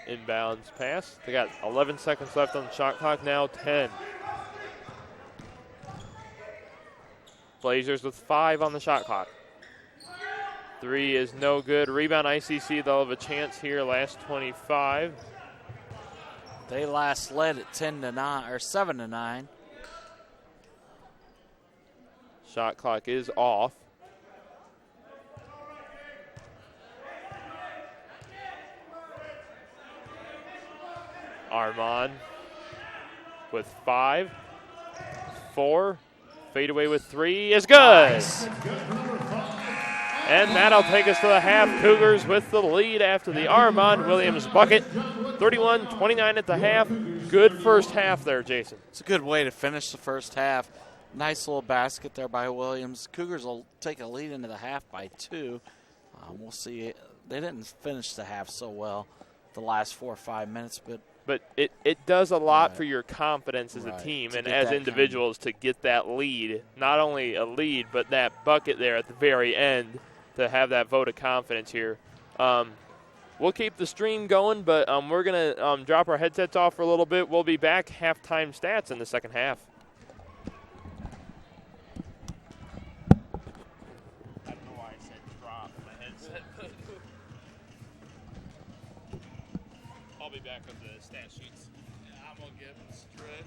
Inbounds pass. They got 11 seconds left on the shot clock, now 10. Blazers with 5 on the shot clock. 3 is no good. Rebound ICC, they'll have a chance here, last 25. They last led at 10-9 or 7-9. Shot clock is off. Armand with 5, 4, fade away with 3 is good. Nice. And that'll take us to the half. Cougars with the lead after the Armand Williams bucket. 31-29 at the half. Good first half there, Jason. It's a good way to finish the first half. Nice little basket there by Williams. Cougars will take a lead into the half by 2. We'll see. They didn't finish the half so well the last 4 or 5 minutes, but it does a lot for your confidence as a team and as individuals to get that lead. Not only a lead, but that bucket there at the very end to have that vote of confidence here. We'll keep the stream going, but we're going to drop our headsets off for a little bit. We'll be back halftime stats in the second half. I don't know why I said drop my headset. I'll be back with the stat sheets. yeah, I'm going to get a stretch.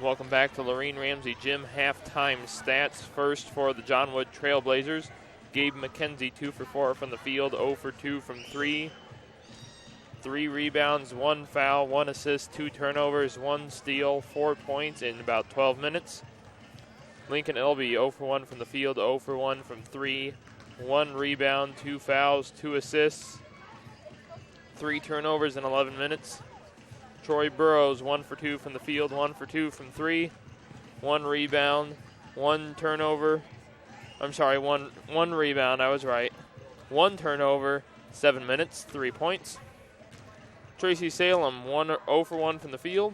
Welcome back to Lorene Ramsey Gym halftime stats. First for the John Wood Trailblazers, Gabe McKenzie 2 for 4 from the field, 0 for 2 from 3. 3 rebounds, 1 foul, 1 assist, 2 turnovers, 1 steal, 4 points in about 12 minutes. Lincoln Elby 0 for 1 from the field, 0 for 1 from 3. 1 rebound, 2 fouls, 2 assists, 3 turnovers in 11 minutes. Troy Burrows 1 for 2 from the field, 1 for 2 from 3. 1 rebound, 1 turnover. One rebound, I was right. 1 turnover, 7 minutes, 3 points. Tracy Salem 0 for 1 from the field,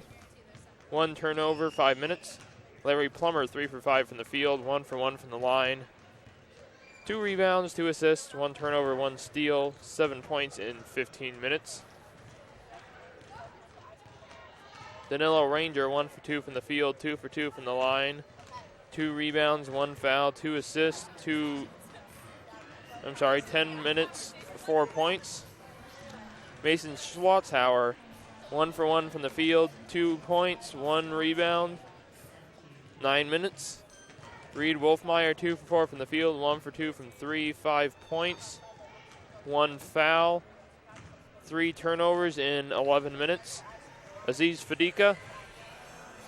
1 turnover, 5 minutes. Larry Plummer 3 for 5 from the field, 1 for 1 from the line. 2 rebounds, 2 assists, 1 turnover, 1 steal, 7 points in 15 minutes. Danilo Ranger 1 for 2 from the field, 2 for 2 from the line. 2 rebounds, 1 foul, 2 assists, 10 minutes, 4 points. Mason Schlotzhauer 1 for 1 from the field, 2 points, 1 rebound, 9 minutes. Reed Wolfmeyer 2 for 4 from the field, 1 for 2 from 3, 5 points, 1 foul, 3 turnovers in 11 minutes. Aziz Fadika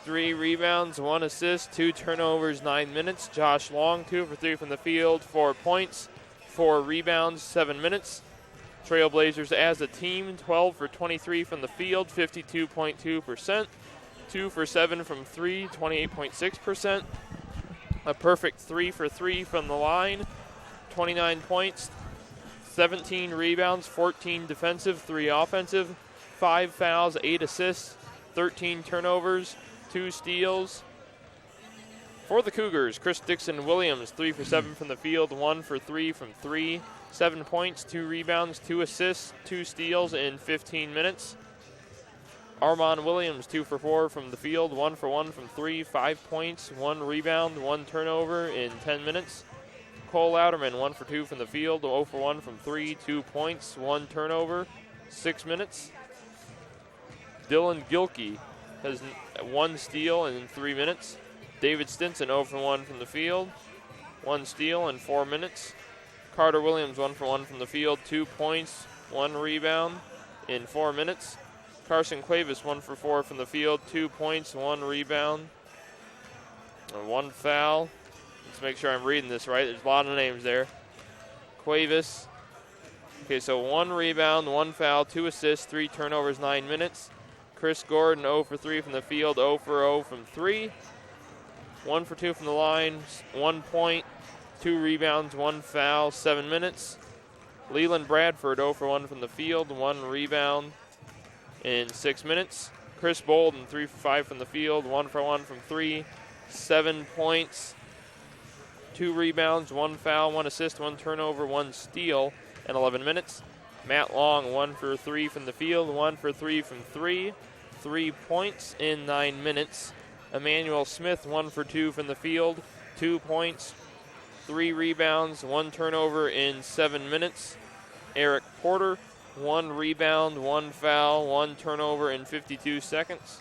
3 rebounds, 1 assist, 2 turnovers, 9 minutes. Josh Long 2 for 3 from the field, 4 points, 4 rebounds, 7 minutes. Trailblazers as a team 12 for 23 from the field, 52.2%. 2 for 7 from 3, 28.6%. A perfect 3 for 3 from the line, 29 points, 17 rebounds, 14 defensive, 3 offensive, 5 fouls, 8 assists, 13 turnovers, 2 steals. For the Cougars, Chris Dixon Williams 3 for 7 from the field, 1 for 3 from 3, 7 points, 2 rebounds, 2 assists, 2 steals in 15 minutes. Armon Williams 2 for 4 from the field, 1 for 1 from 3, 5 points, 1 rebound, 1 turnover in 10 minutes. Cole Louderman 1 for 2 from the field, 0 for 1 from 3, 2 points, 1 turnover, 6 minutes. Dylan Gilkey has 1 steal in 3 minutes. David Stinson 0 for 1 from the field, 1 steal in 4 minutes. Carter Williams 1 for 1 from the field, 2 points, 1 rebound in 4 minutes. Carson Cuevas 1 for 4 from the field, 2 points, 1 rebound, and 1 foul. Let's make sure I'm reading this right. There's a lot of names there. Cuevas. Okay, so 1 rebound, 1 foul, 2 assists, 3 turnovers, 9 minutes. Chris Gordon 0 for 3 from the field, 0 for 0 from 3. 1 for 2 from the line, 1 point, 2 rebounds, 1 foul, 7 minutes. Leland Bradford 0 for 1 from the field, 1 rebound in 6 minutes. Chris Bolden 3 for 5 from the field, 1 for 1 from 3, 7 points, 2 rebounds, 1 foul, 1 assist, 1 turnover, 1 steal in 11 minutes. Matt Long 1 for 3 from the field, 1 for 3 from 3, 3 points in 9 minutes. Emmanuel Smith 1 for 2 from the field, 2 points, 3 rebounds, 1 turnover in 7 minutes. Eric Porter 1 rebound, 1 foul, 1 turnover in 52 seconds.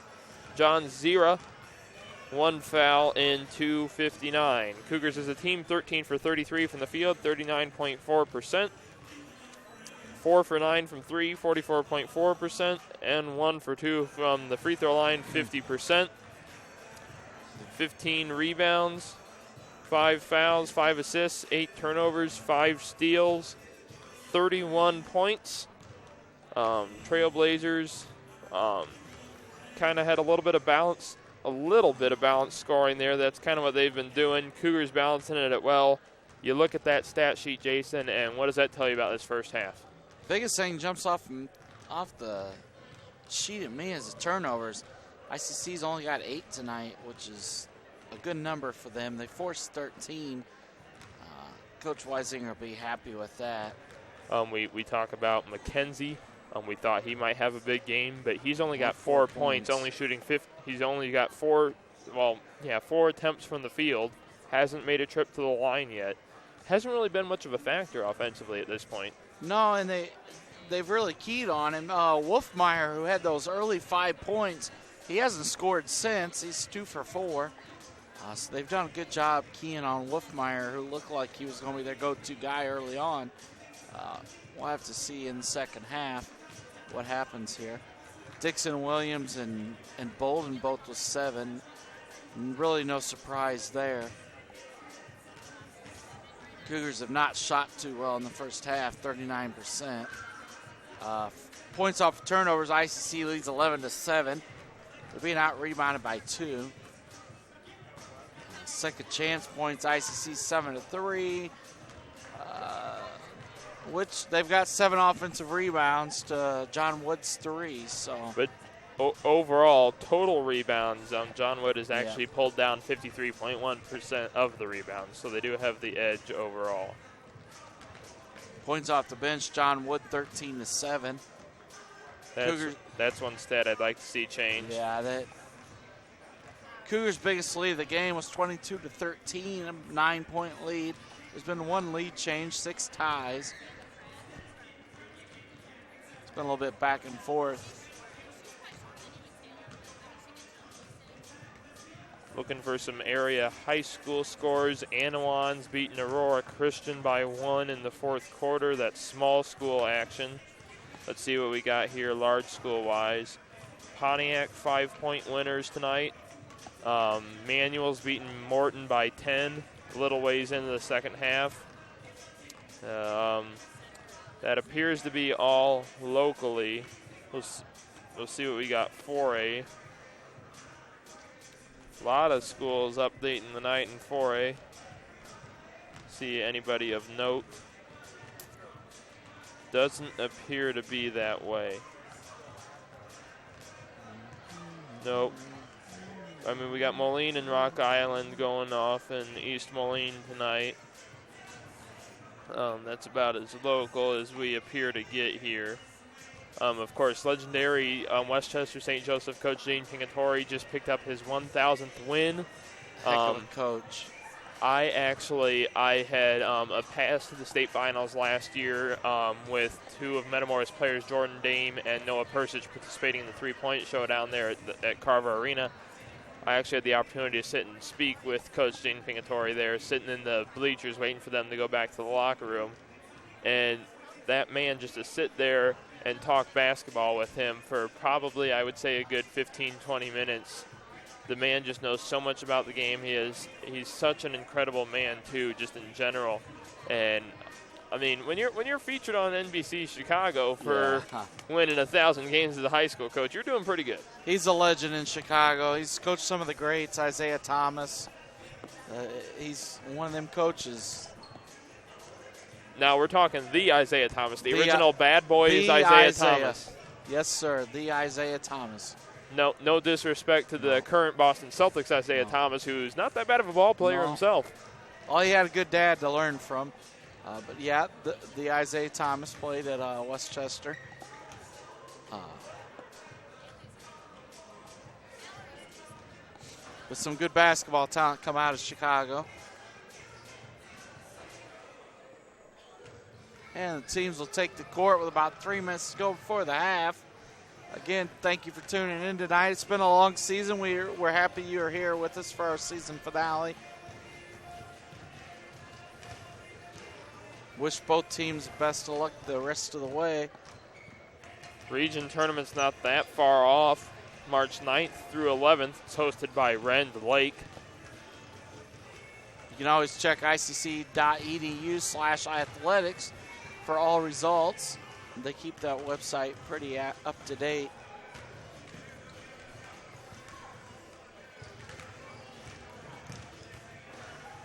John Zira 1 foul in 2:59. Cougars as a team 13 for 33 from the field, 39.4%. 4 for 9 from 3, 44.4%, and 1 for 2 from the free throw line, 50%. 15 rebounds, 5 fouls, 5 assists, 8 turnovers, 5 steals, 31 points. Trailblazers kind of had a little bit of balance scoring there. That's kind of what they've been doing. Cougars balancing it well. You look at that stat sheet, Jason, and what does that tell you about this first half? Biggest thing jumps off the sheet at me is the turnovers. ICC's only got 8 tonight, which is a good number for them. They forced 13. Coach Weisinger will be happy with that. We talk about McKenzie. We thought he might have a big game, but he's only got 4 points, only shooting 50. He's only got 4 attempts from the field. Hasn't made a trip to the line yet. Hasn't really been much of a factor offensively at this point. No, and they've really keyed on him. Wolfmeyer, who had those early 5 points, He hasn't scored since. He's 2 for 4. So they've done a good job keying on Wolfmeyer, who looked like he was going to be their go-to guy early on. We'll have to see in the second half what happens here. Dixon, Williams, and Bolden both with 7. Really no surprise there. Cougars have not shot too well in the first half, 39%. Points off turnovers, ICC leads 11-7. They're being out-rebounded by 2. Second chance points, ICC 7-3. Which they've got 7 offensive rebounds to John Wood's 3. So, but overall, total rebounds, John Wood has actually pulled down 53.1% of the rebounds, so they do have the edge overall. Points off the bench, John Wood 13-7. That's one stat I'd like to see change. Yeah, Cougars' biggest lead of the game was 22-13, a 9-point lead. There's been 1 lead change, 6 ties. It's been a little bit back and forth. Looking for some area high school scores. Anawan's beating Aurora Christian by 1 in the 4th quarter. That's small school action. Let's see what we got here large school-wise. Pontiac 5-point winners tonight. Manuel's beating Morton by 10, a little ways into the second half. That appears to be all locally. We'll see what we got 4A. A lot of schools updating the night in 4A. See anybody of note? Doesn't appear to be that way. Nope. I mean, we got Moline and Rock Island going off in East Moline tonight. That's about as local as we appear to get here. Of course, legendary Westchester St. Joseph coach Gene Pingatori just picked up his 1,000th win. Heck of a coach. I had a pass to the state finals last year with 2 of Metamora's players, Jordan Dame and Noah Persich, participating in the 3-point showdown there at Carver Arena. I actually had the opportunity to sit and speak with Coach Gene Pingatori there, sitting in the bleachers waiting for them to go back to the locker room. And that man, just to sit there and talk basketball with him for probably, I would say, a good 15, 20 minutes. The man just knows so much about the game. He's such an incredible man, too, just in general. And, I mean, when you're featured on NBC Chicago for winning 1,000 games as a high school coach, you're doing pretty good. He's a legend in Chicago. He's coached some of the greats, Isaiah Thomas. He's one of them coaches. Now we're talking the Isaiah Thomas, the original Bad Boys Isaiah Thomas. Yes, sir, the Isaiah Thomas. No disrespect to the current Boston Celtics Isaiah Thomas, who's not that bad of a ball player himself. Oh, he had a good dad to learn from. But, yeah, the Isaiah Thomas played at Westchester. With some good basketball talent come out of Chicago. And the teams will take the court with about 3 minutes to go before the half. Again, thank you for tuning in tonight. It's been a long season. We're happy you're here with us for our season finale. Wish both teams best of luck the rest of the way. Region tournament's not that far off. March 9th through 11th. It's hosted by Rend Lake. You can always check icc.edu/athletics for all results. They keep that website pretty up to date.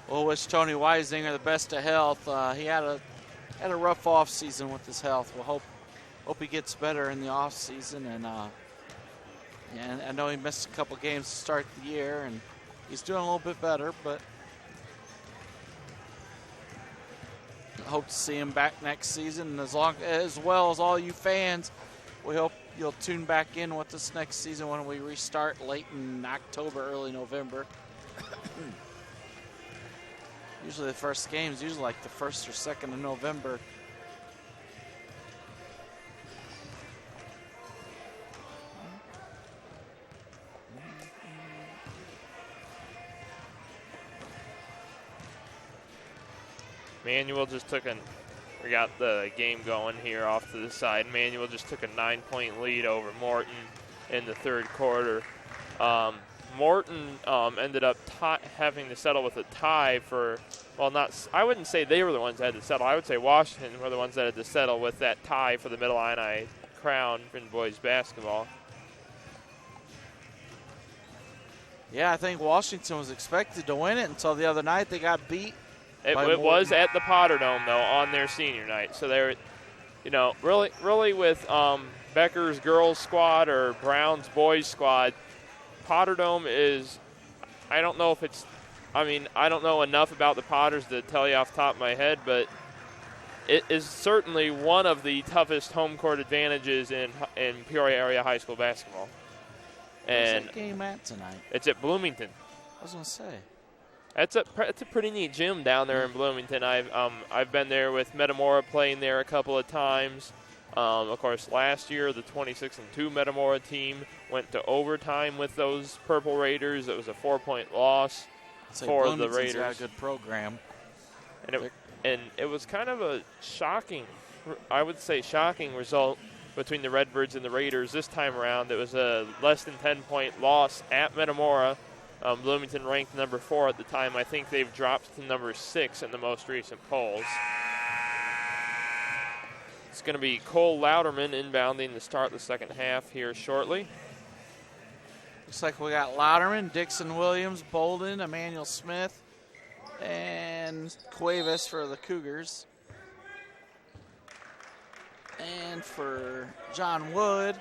We'll wish Tony Weisinger the best of health. He had a rough off season with his health. We'll hope he gets better in the off season. And I know he missed a couple games to start the year, and he's doing a little bit better, but hope to see him back next season. And as well as all you fans, we hope you'll tune back in with us next season when we restart late in October, early November. Usually the first game is usually like the 1st or 2nd of November. Manuel just took we got the game going here off to the side. Manuel just took a 9-point lead over Morton in the third quarter. Morton ended up having to settle with a tie for, I wouldn't say they were the ones that had to settle. I would say Washington were the ones that had to settle with that tie for the Middle Illini crown in boys basketball. Yeah, I think Washington was expected to win it until the other night. They got beat. It was at the Potter Dome, though, on their senior night. So they were, really with Becker's girls squad or Brown's boys squad, Potter Dome is, I don't know enough about the Potters to tell you off the top of my head, but it is certainly one of the toughest home court advantages in Peoria area high school basketball. Where's that game at tonight? It's at Bloomington. I was going to say. It's a pretty neat gym down there in Bloomington. I've been there with Metamora playing there a couple of times. Of course, last year the 26-2 Metamora team went to overtime with those Purple Raiders. It was a 4-point loss for the Raiders. Got a good program. And it was kind of a shocking result between the Redbirds and the Raiders this time around. It was a less than 10-point loss at Metamora. Bloomington ranked number 4 at the time. I think they've dropped to number 6 in the most recent polls. It's going to be Cole Louderman inbounding to start the second half here shortly. Looks like we got Louderman, Dixon Williams, Bolden, Emmanuel Smith, and Cuevas for the Cougars. And for John Wood,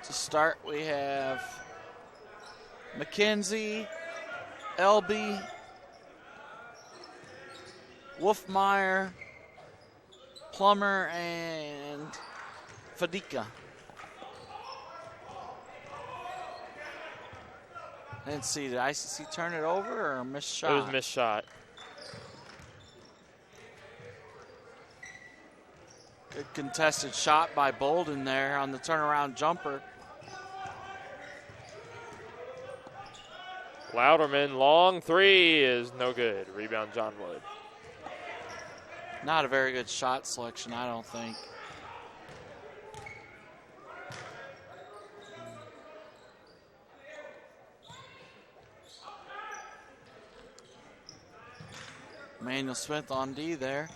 to start we have McKenzie, Elby, Wolfmeyer, Plummer, and Fadika. I didn't see, did ICC turn it over or missed shot? It was missed shot. Good contested shot by Bolden there on the turnaround jumper. Louderman, long three is no good. Rebound, John Wood. Not a very good shot selection, I don't think. Emmanuel Smith on D there.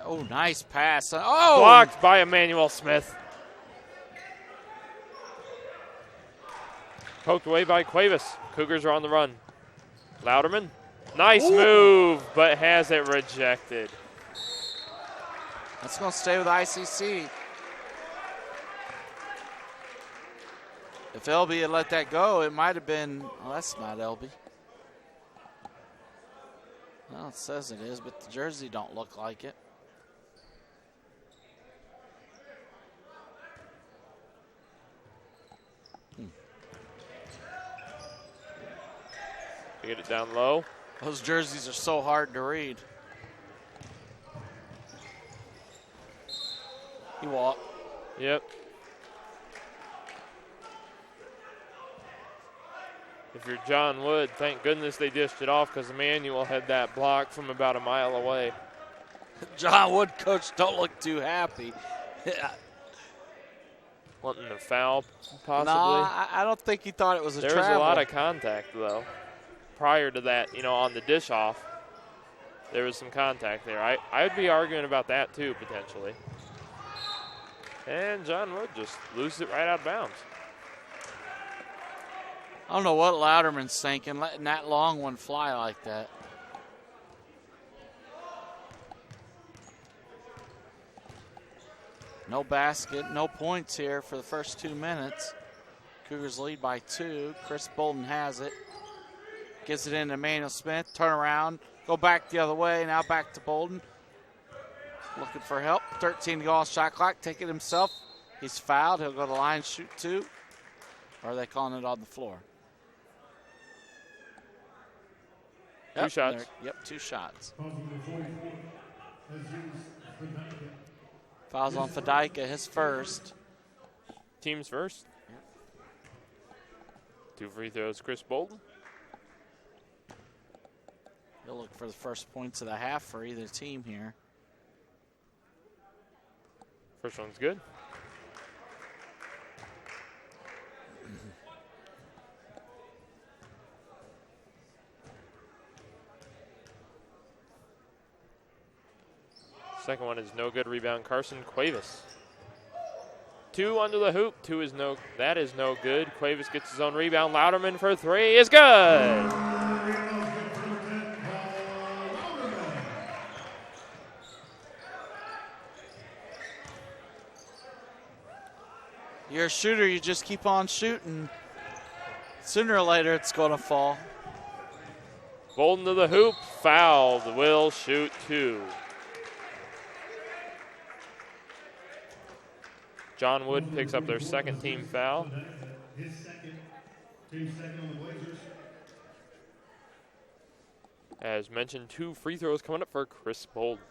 Oh, nice pass. Oh! Blocked by Emmanuel Smith. Poked away by Cuevas. Cougars are on the run. Louderman, nice move, but has it rejected. That's going to stay with ICC. If Elby had let that go, it might have been, well, that's not Elby. Well, it says it is, but the jersey don't look like it. Get it down low. Those jerseys are so hard to read. He walked. Yep. If you're John Wood, thank goodness they dished it off because Emmanuel had that block from about a mile away. John Wood, coach, don't look too happy. Wanting a foul, possibly? No, I don't think he thought it was a travel. There was a lot of contact, though. Prior to that, on the dish off, there was some contact there. I would be arguing about that, too, potentially. And John Wood just loses it right out of bounds. I don't know what Louderman's thinking, letting that long one fly like that. No basket, no points here for the first 2 minutes. Cougars lead by 2. Chris Bolden has it. Gives it in to Emmanuel Smith. Turn around. Go back the other way. Now back to Bolden. Looking for help. 13 to go on shot clock. Take it himself. He's fouled. He'll go to the line, shoot 2. Or are they calling it on the floor? Two shots. Yep, 2 shots. Fouls on Fadika, his first. Team's first. Yep. 2 free throws, Chris Bolden. He'll look for the first points of the half for either team here. First one's good. Second one is no good. Rebound, Carson Cuevas. 2 under the hoop. That is no good. Cuevas gets his own rebound. Louderman for 3 is good. You're a shooter, you just keep on shooting. Sooner or later, it's going to fall. Bolden to the hoop, fouled, will shoot 2. John Wood picks up their second team foul. His second, team second on the Blazers. As mentioned, 2 free throws coming up for Chris Bolden.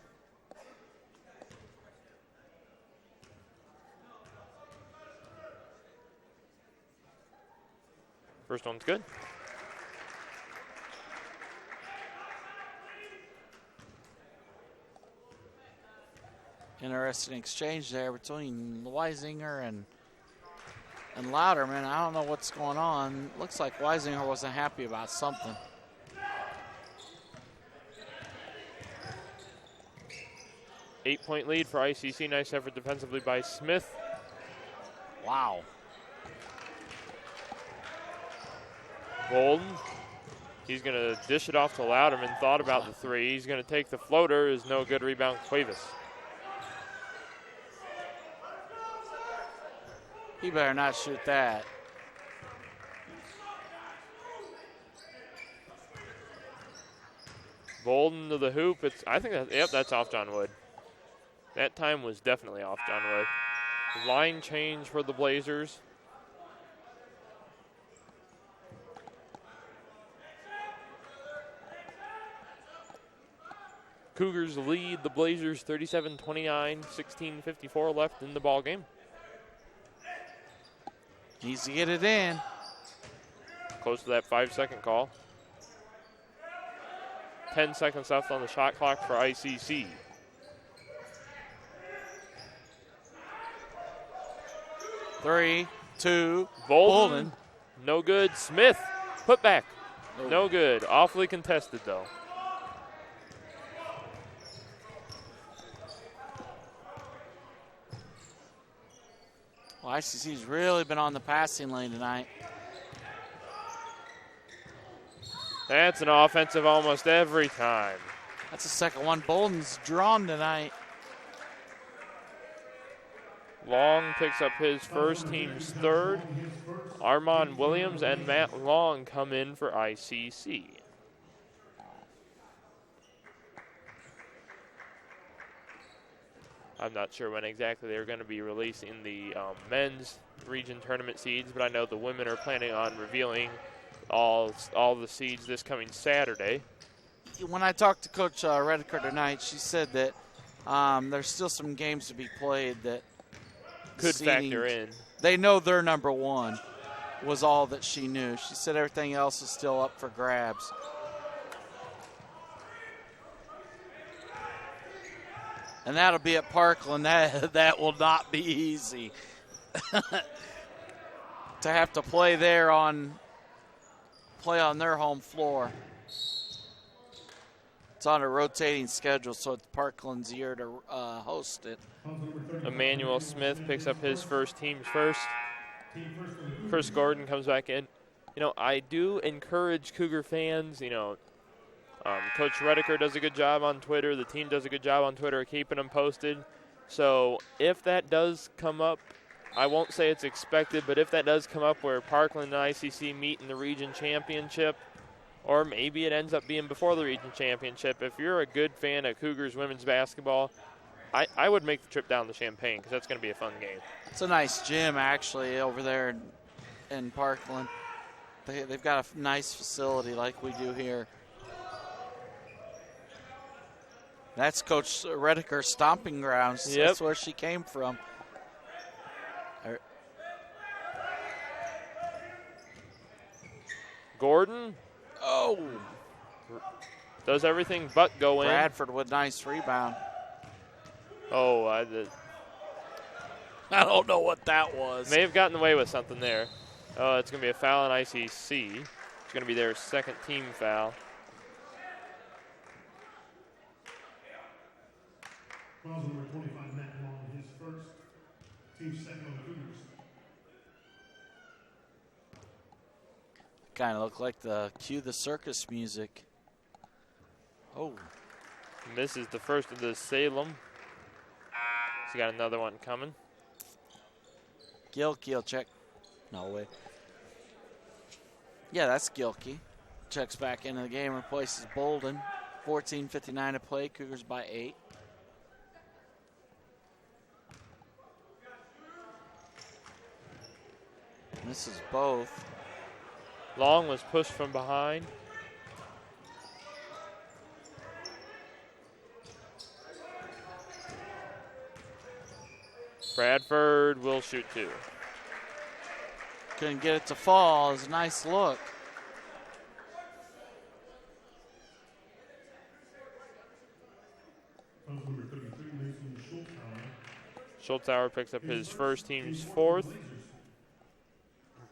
First one's good. Interesting exchange there between Weisinger and Louderman. I don't know what's going on. Looks like Weisinger wasn't happy about something. Eight-point lead for ICC. Nice effort defensively by Smith. Wow. Bolden. He's going to dish it off to Louderman. Thought about the 3. He's going to take the floater. Is no good. Rebound, Cuevas. He better not shoot that. Bolden to the hoop. I think that's off John Wood. That time was definitely off John Wood. Line change for the Blazers. Cougars lead the Blazers 37-29, 16:54 left in the ball game. Needs to get it in. Close to that 5-second call. 10 seconds left on the shot clock for ICC. Three, two, Bolden. No good. Smith, put back. No good. Awfully contested, though. Well, ICC's really been on the passing lane tonight. That's an offensive almost every time. That's the second one Bolden's drawn tonight. Long picks up his first, team's third. Armand Williams and Matt Long come in for ICC. I'm not sure when exactly they're going to be releasing the men's region tournament seeds, but I know the women are planning on revealing all the seeds this coming Saturday. When I talked to Coach Rediker tonight, she said that there's still some games to be played that could seeding, factor in. They know they're number one, was all that she knew. She said everything else is still up for grabs. And that'll be at Parkland. That will not be easy. To have to play there play on their home floor. It's on a rotating schedule, so it's Parkland's year to host it. Emmanuel Smith picks up his first, team's first. Chris Gordon comes back in. You know, I do encourage Cougar fans, Coach Rediker does a good job on Twitter. The team does a good job on Twitter of keeping them posted. So if that does come up, I won't say it's expected, but if that does come up where Parkland and ICC meet in the region championship, or maybe it ends up being before the region championship, if you're a good fan of Cougars women's basketball, I would make the trip down to Champaign because that's going to be a fun game. It's a nice gym, actually, over there in Parkland. They've got a nice facility like we do here. That's Coach Rediker's stomping grounds. Yep. That's where she came from. Gordon. Oh. Does everything but go in. Bradford with nice rebound. Oh, I don't know what that was. May have gotten away with something there. Oh, it's going to be a foul on ICC. It's going to be their second team foul. Fouls number 25, Matt Long, his first, team second on the Cougars. Kind of look like the cue the circus music. Oh. Misses the first of the Salem. He's got another one coming. Gilkey will check. No way. Yeah, that's Gilkey. Checks back into the game, replaces Bolden. 14:59 to play. Cougars by 8. Misses both. Long was pushed from behind. Bradford will shoot 2. Couldn't get it to fall. It was a nice look. Schultzauer picks up his first, team's fourth.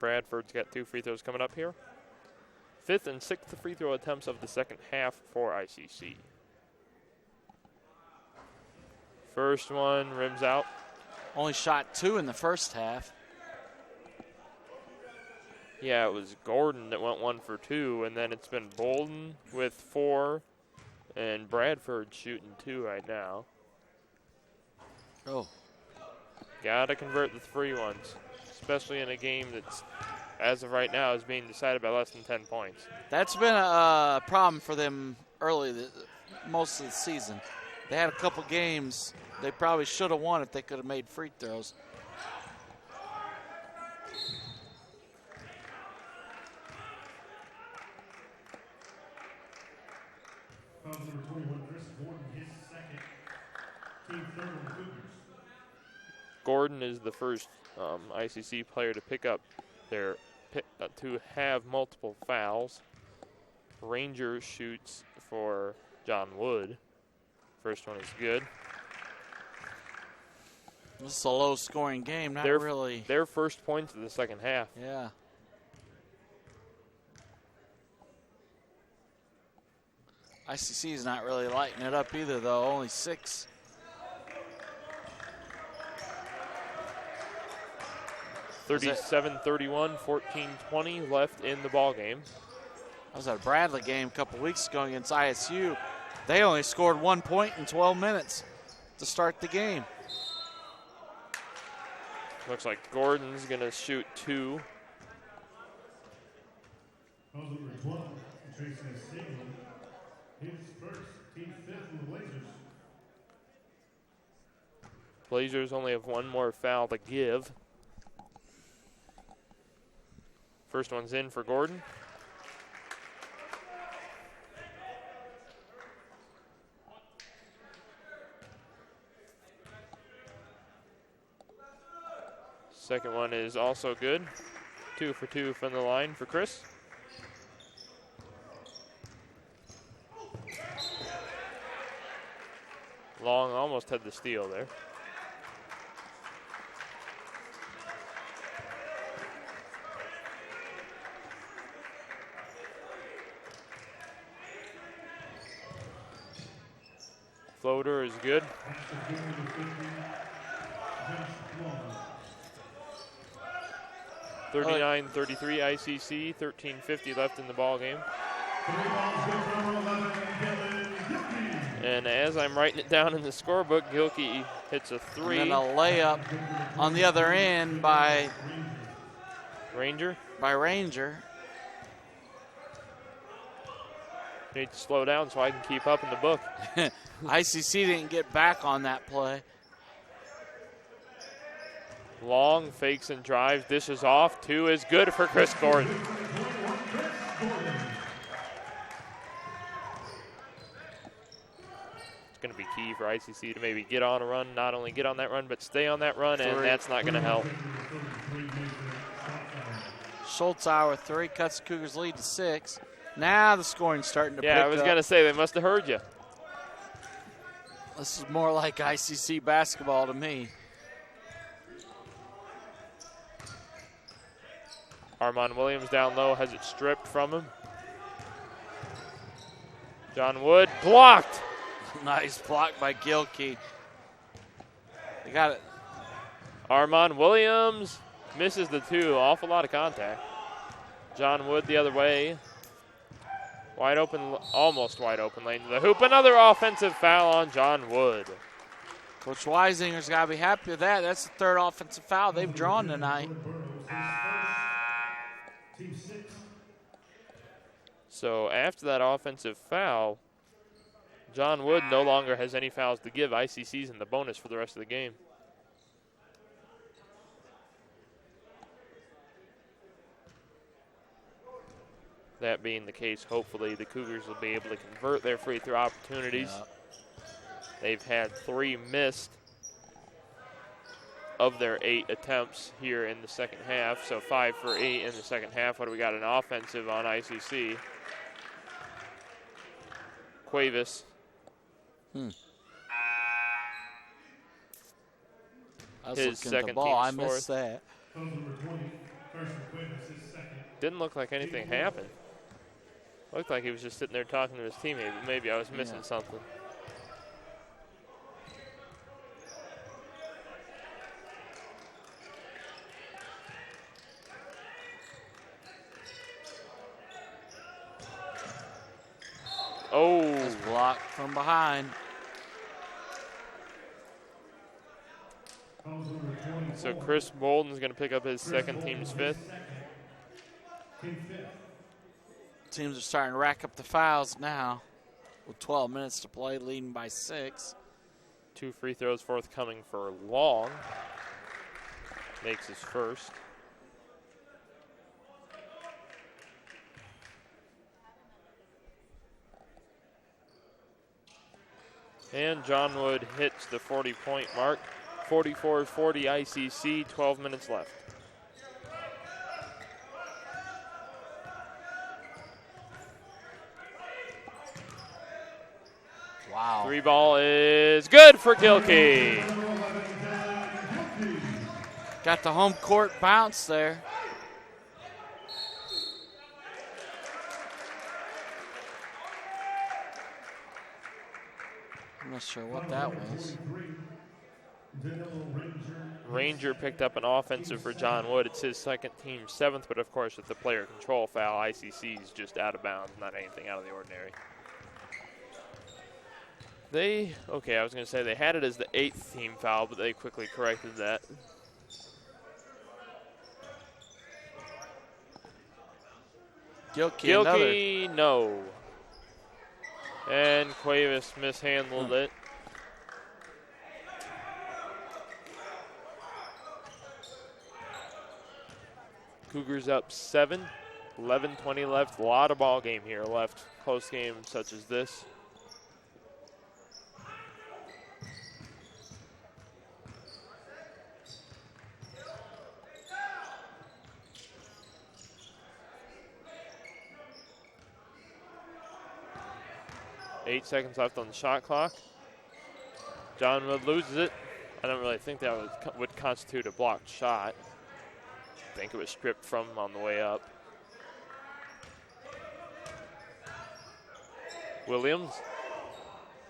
Bradford's got 2 free throws coming up here. 5th and 6th free throw attempts of the second half for ICC. First one rims out. Only shot 2 in the first half. Yeah, it was Gordon that went 1 for 2, and then it's been Bolden with 4, and Bradford shooting 2 right now. Oh. Gotta convert the 3 ones, especially in a game that's, as of right now, is being decided by less than 10 points. That's been a problem for them most of the season. They had a couple games they probably should have won if they could have made free throws. Foul number 21, Chris Gordon, his second, team third on the Cougars. Gordon is the first ICC player to pick up to have multiple fouls. Ranger shoots for John Wood. First one is good. This is a low-scoring game, not really. Their first points of the second half. Yeah. ICC is not really lighting it up either, though. Only 6. (37-31), 14:20 left in the ball game. I was at a Bradley game a couple weeks ago against ISU. They only scored 1 point in 12 minutes to start the game. Looks like Gordon's going to shoot 2. Foul number 12, Tracy Salem, his first, team fifth on the Blazers. Blazers only have 1 more foul to give. First one's in for Gordon. Second one is also good. 2 for 2 from the line for Chris. Long almost had the steal there. Floater is good. 39-33 ICC, 13:50 left in the ball game. And as I'm writing it down in the scorebook, Gilkey hits a 3. And then a layup on the other end by Ranger. Need to slow down so I can keep up in the book. ICC didn't get back on that play. Long fakes and drives, dishes off. 2 is good for Chris Gordon. It's going to be key for ICC to maybe get on a run, not only get on that run, but stay on that run, and that's not going to help. Schultzauer 3 cuts the Cougars lead to 6. Now the scoring's starting to pick up. Yeah, I was going to say, they must have heard you. This is more like ICC basketball to me. Armand Williams down low has it stripped from him. John Wood blocked. Nice block by Gilkey. They got it. Armand Williams misses the two. Awful lot of contact. John Wood the other way. Wide open, almost wide open lane to the hoop. Another offensive foul on John Wood. Coach Weisinger's got to be happy with that. That's the third offensive foul they've drawn tonight. So after that offensive foul, John Wood no longer has any fouls to give. ICC's in the bonus for the rest of the game. That being the case, hopefully the Cougars will be able to convert their free throw opportunities. Yeah. They've had 3 missed of their 8 attempts here in the second half, so 5 for 8 in the second half. What do we got? An offensive on ICC. Cuevas. I was His looking at the second ball. I team's missed fourth. that. Didn't look like anything happened. Looked like he was just sitting there talking to his teammate, but maybe I was missing something. Oh. It's blocked from behind. So Chris Bolden's going to pick up his second, team's 5th. Teams are starting to rack up the fouls now with 12 minutes to play, leading by 6. 2 free throws forthcoming for Long. Makes his first. And John Wood hits the 40-point mark. 44-40 ICC, 12 minutes left. Wow. 3 ball is good for Gilkey. Got the home court bounce there. I'm not sure what that was. Ranger picked up an offensive for John Wood. It's his second, team's 7th, but of course with the player control foul, ICC is just out of bounds, not anything out of the ordinary. I was going to say they had it as the 8th team foul, but they quickly corrected that. Gilkey, no. And Cuevas mishandled it. Cougars up 7, 11-20 left. A lot of ball game here left. Close game such as this. Eight seconds left on the shot clock. John Wood loses it. I don't really think that would constitute a blocked shot. I think it was stripped from him on the way up. Williams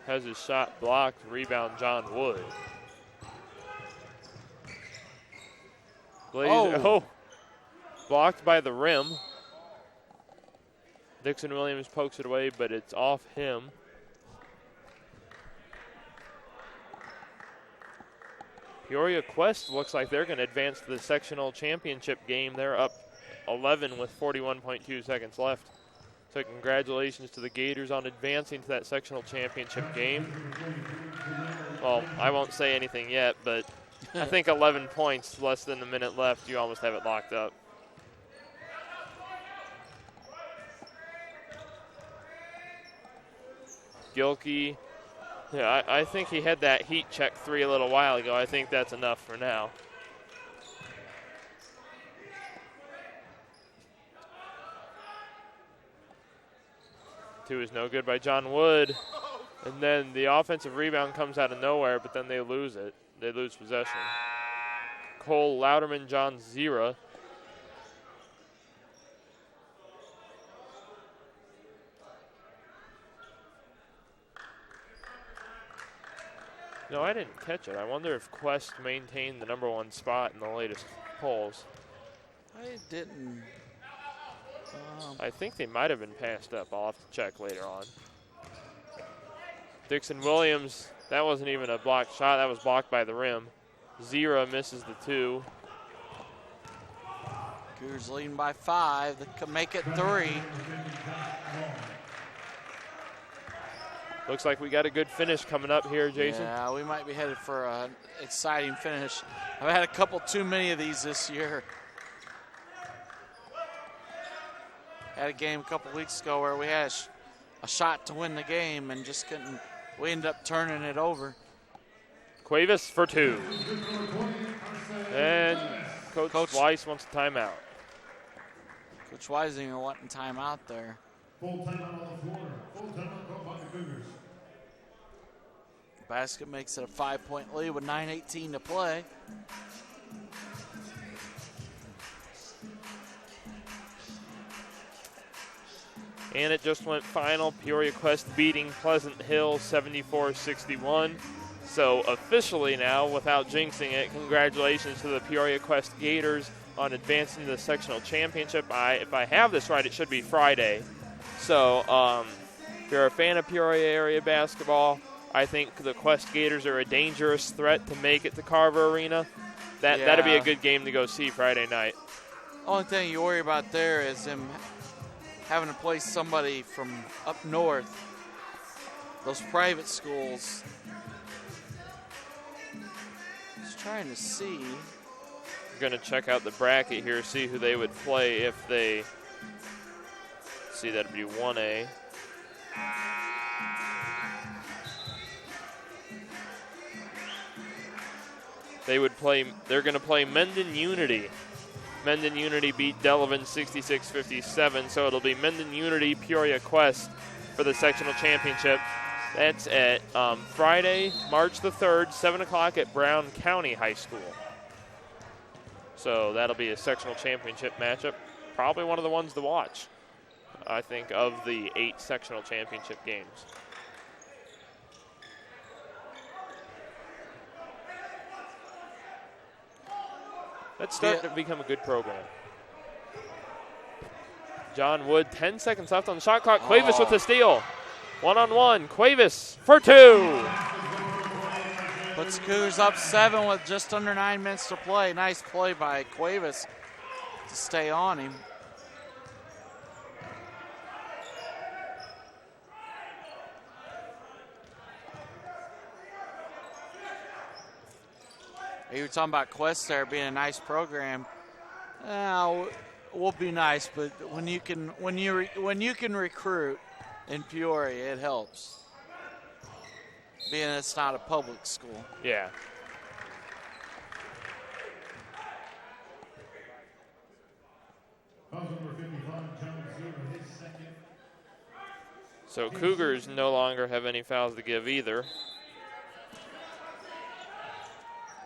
has his shot blocked. Rebound, John Wood. Blocked by the rim. Dixon Williams pokes it away, but it's off him. Peoria Quest looks like they're going to advance to the sectional championship game. They're up 11 with 41.2 seconds left. So congratulations to the Gators on advancing to that sectional championship game. Well, I won't say anything yet, but I think 11 points, less than a minute left, you almost have it locked up. Gilkey. Yeah, I think he had that heat check 3 a little while ago. I think that's enough for now. Two is no good by John Wood. And then the offensive rebound comes out of nowhere, but then they lose it. They lose possession. Cole Louderman, John Zera. No, I didn't catch it. I wonder if Quest maintained the #1 spot in the latest polls. I didn't. I think they might have been passed up. I'll have to check later on. Dixon Williams, that wasn't even a blocked shot. That was blocked by the rim. Zera misses the 2. Cougars leading by 5. They can make it 3. Looks like we got a good finish coming up here, Jason. Yeah, we might be headed for an exciting finish. I've had a couple too many of these this year. Had a game a couple weeks ago where we had a shot to win the game and just couldn't. We ended up turning it over. Cuevas for 2. And Coach Weiss wants a timeout. Coach Weisinger wanting timeout there. Full timeout on the floor. Full timeout called by the Cougars. Basket makes it a 5-point lead with 9:18 to play. And it just went final. Peoria Quest beating Pleasant Hill 74-61. So officially now, without jinxing it, congratulations to the Peoria Quest Gators on advancing to the sectional championship. If I have this right, it should be Friday. So if you're a fan of Peoria area basketball, I think the Quest Gators are a dangerous threat to make it to Carver Arena. That'd be a good game to go see Friday night. Only thing you worry about there is them having to play somebody from up north, those private schools. Just trying to see. I'm going to check out the bracket here, see who they would play if they. See, that'd be 1A. They're going to play Mendon Unity. Mendon Unity beat Delavan 66-57, so it'll be Mendon Unity Peoria Quest for the sectional championship. That's at Friday, March the 3rd, 7 o'clock at Brown County High School. So that'll be a sectional championship matchup. Probably one of the ones to watch, I think, of the 8 sectional championship games. That's starting to become a good program. John Wood, 10 seconds left on the shot clock. Cuevas with the steal. 1-on-1. Cuevas for 2. Puts Cougars up 7 with just under 9 minutes to play. Nice play by Cuevas to stay on him. You were talking about Quest there being a nice program. We'll be nice, but when you can recruit in Peoria, it helps. Being it's not a public school. Yeah. So Cougars no longer have any fouls to give either.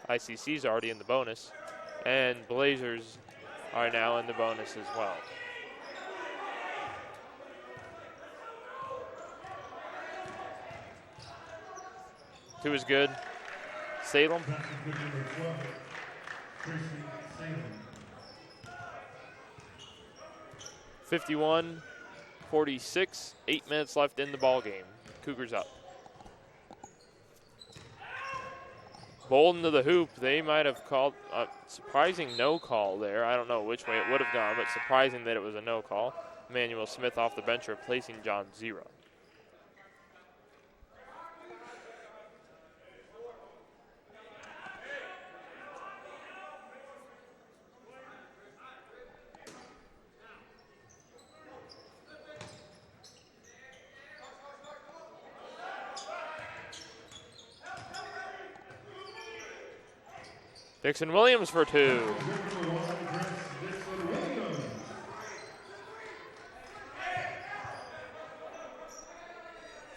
ICC's already in the bonus, and Blazers are now in the bonus as well. Two is good. Salem. 51-46, 8 minutes left in the ball game. Cougars up. Bolden to the hoop. They might have called a surprising no call there. I don't know which way it would have gone, but surprising that it was a no call. Emmanuel Smith off the bench replacing John Zera. Dixon Williams for 2.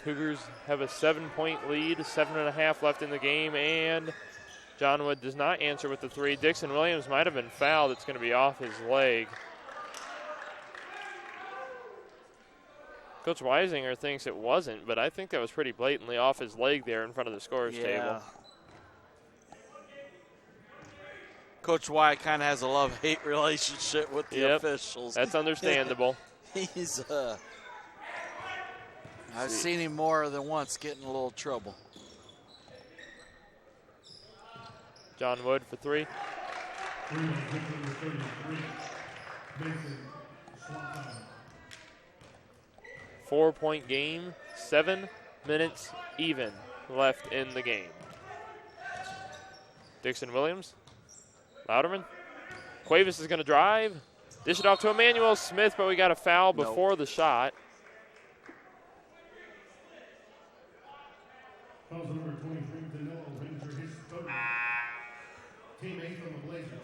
Cougars have a 7-point lead, 7.5 left in the game, and John Wood does not answer with the three. Dixon Williams might have been fouled. It's going to be off his leg. Coach Weisinger thinks it wasn't, but I think that was pretty blatantly off his leg there in front of the scorer's table. Coach Y kind of has a love-hate relationship with the officials. That's understandable. He's, I've seen him more than once get in a little trouble. John Wood for three. 4-point game, 7 minutes even left in the game. Dixon Williams, Louderman. Cuevas is going to drive, dish it off to Emmanuel Smith, but we got a foul before the shot. Fouls number 23, Danilo injured his third. Teammate from the Blazers.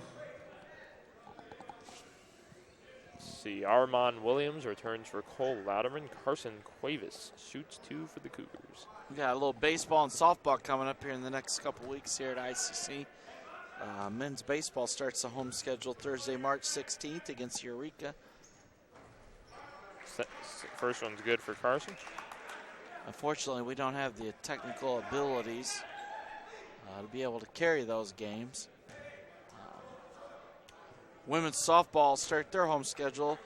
See, Armand Williams returns for Cole Louderman. Carson Cuevas shoots 2 for the Cougars. We got a little baseball and softball coming up here in the next couple weeks here at ICC. Men's baseball starts the home schedule Thursday, March 16th against Eureka. First one's good for Carson. Unfortunately, we don't have the technical abilities to be able to carry those games. Women's softball start their home schedule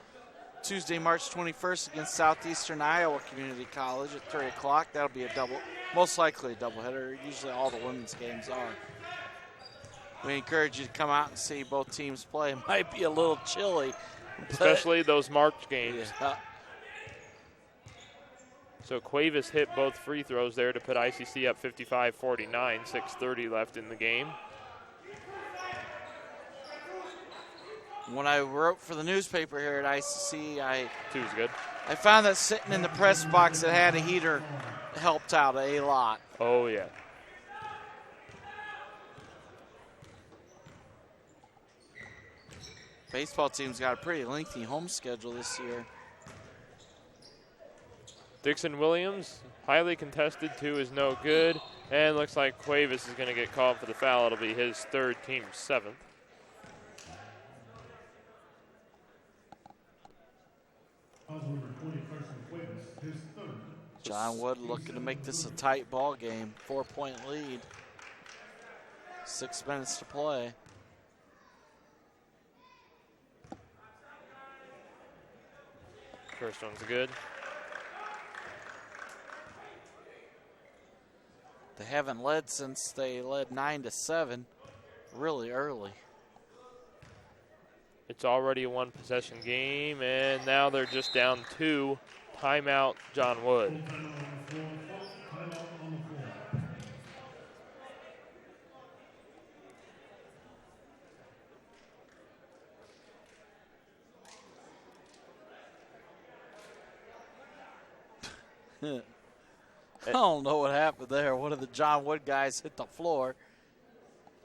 Tuesday, March 21st against Southeastern Iowa Community College at 3 o'clock. That'll be most likely a doubleheader. Usually all the women's games are. We encourage you to come out and see both teams play. It might be a little chilly. Especially those March games. Yeah. So Cuevas hit both free throws there to put ICC up 55-49, 6:30 left in the game. When I wrote for the newspaper here at ICC, Two's good. I found that sitting in the press box that had a heater helped out a lot. Oh, yeah. Baseball team's got a pretty lengthy home schedule this year. Dixon Williams, highly contested, 2 is no good. And looks like Cuevas is going to get called for the foul. It'll be his third, team's 7th. John Wood looking to make this a tight ball game. 4-point lead. 6 minutes to play. First one's good. They haven't led since they led 9-7 really early. It's already a 1-possession game, and now they're just down 2. Timeout, John Wood. I don't know what happened there. One of the John Wood guys hit the floor.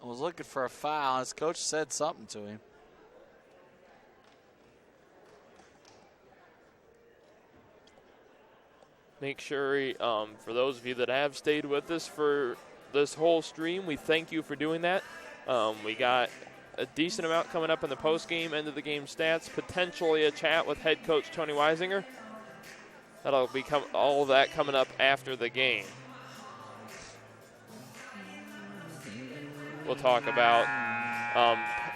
I was looking for a foul. His coach said something to him. Make sure, for those of you that have stayed with us for this whole stream, we thank you for doing that. We got a decent amount coming up in the post-game, end of the game stats, potentially a chat with head coach Tony Weisinger. That'll be all of that coming up after the game. We'll talk about,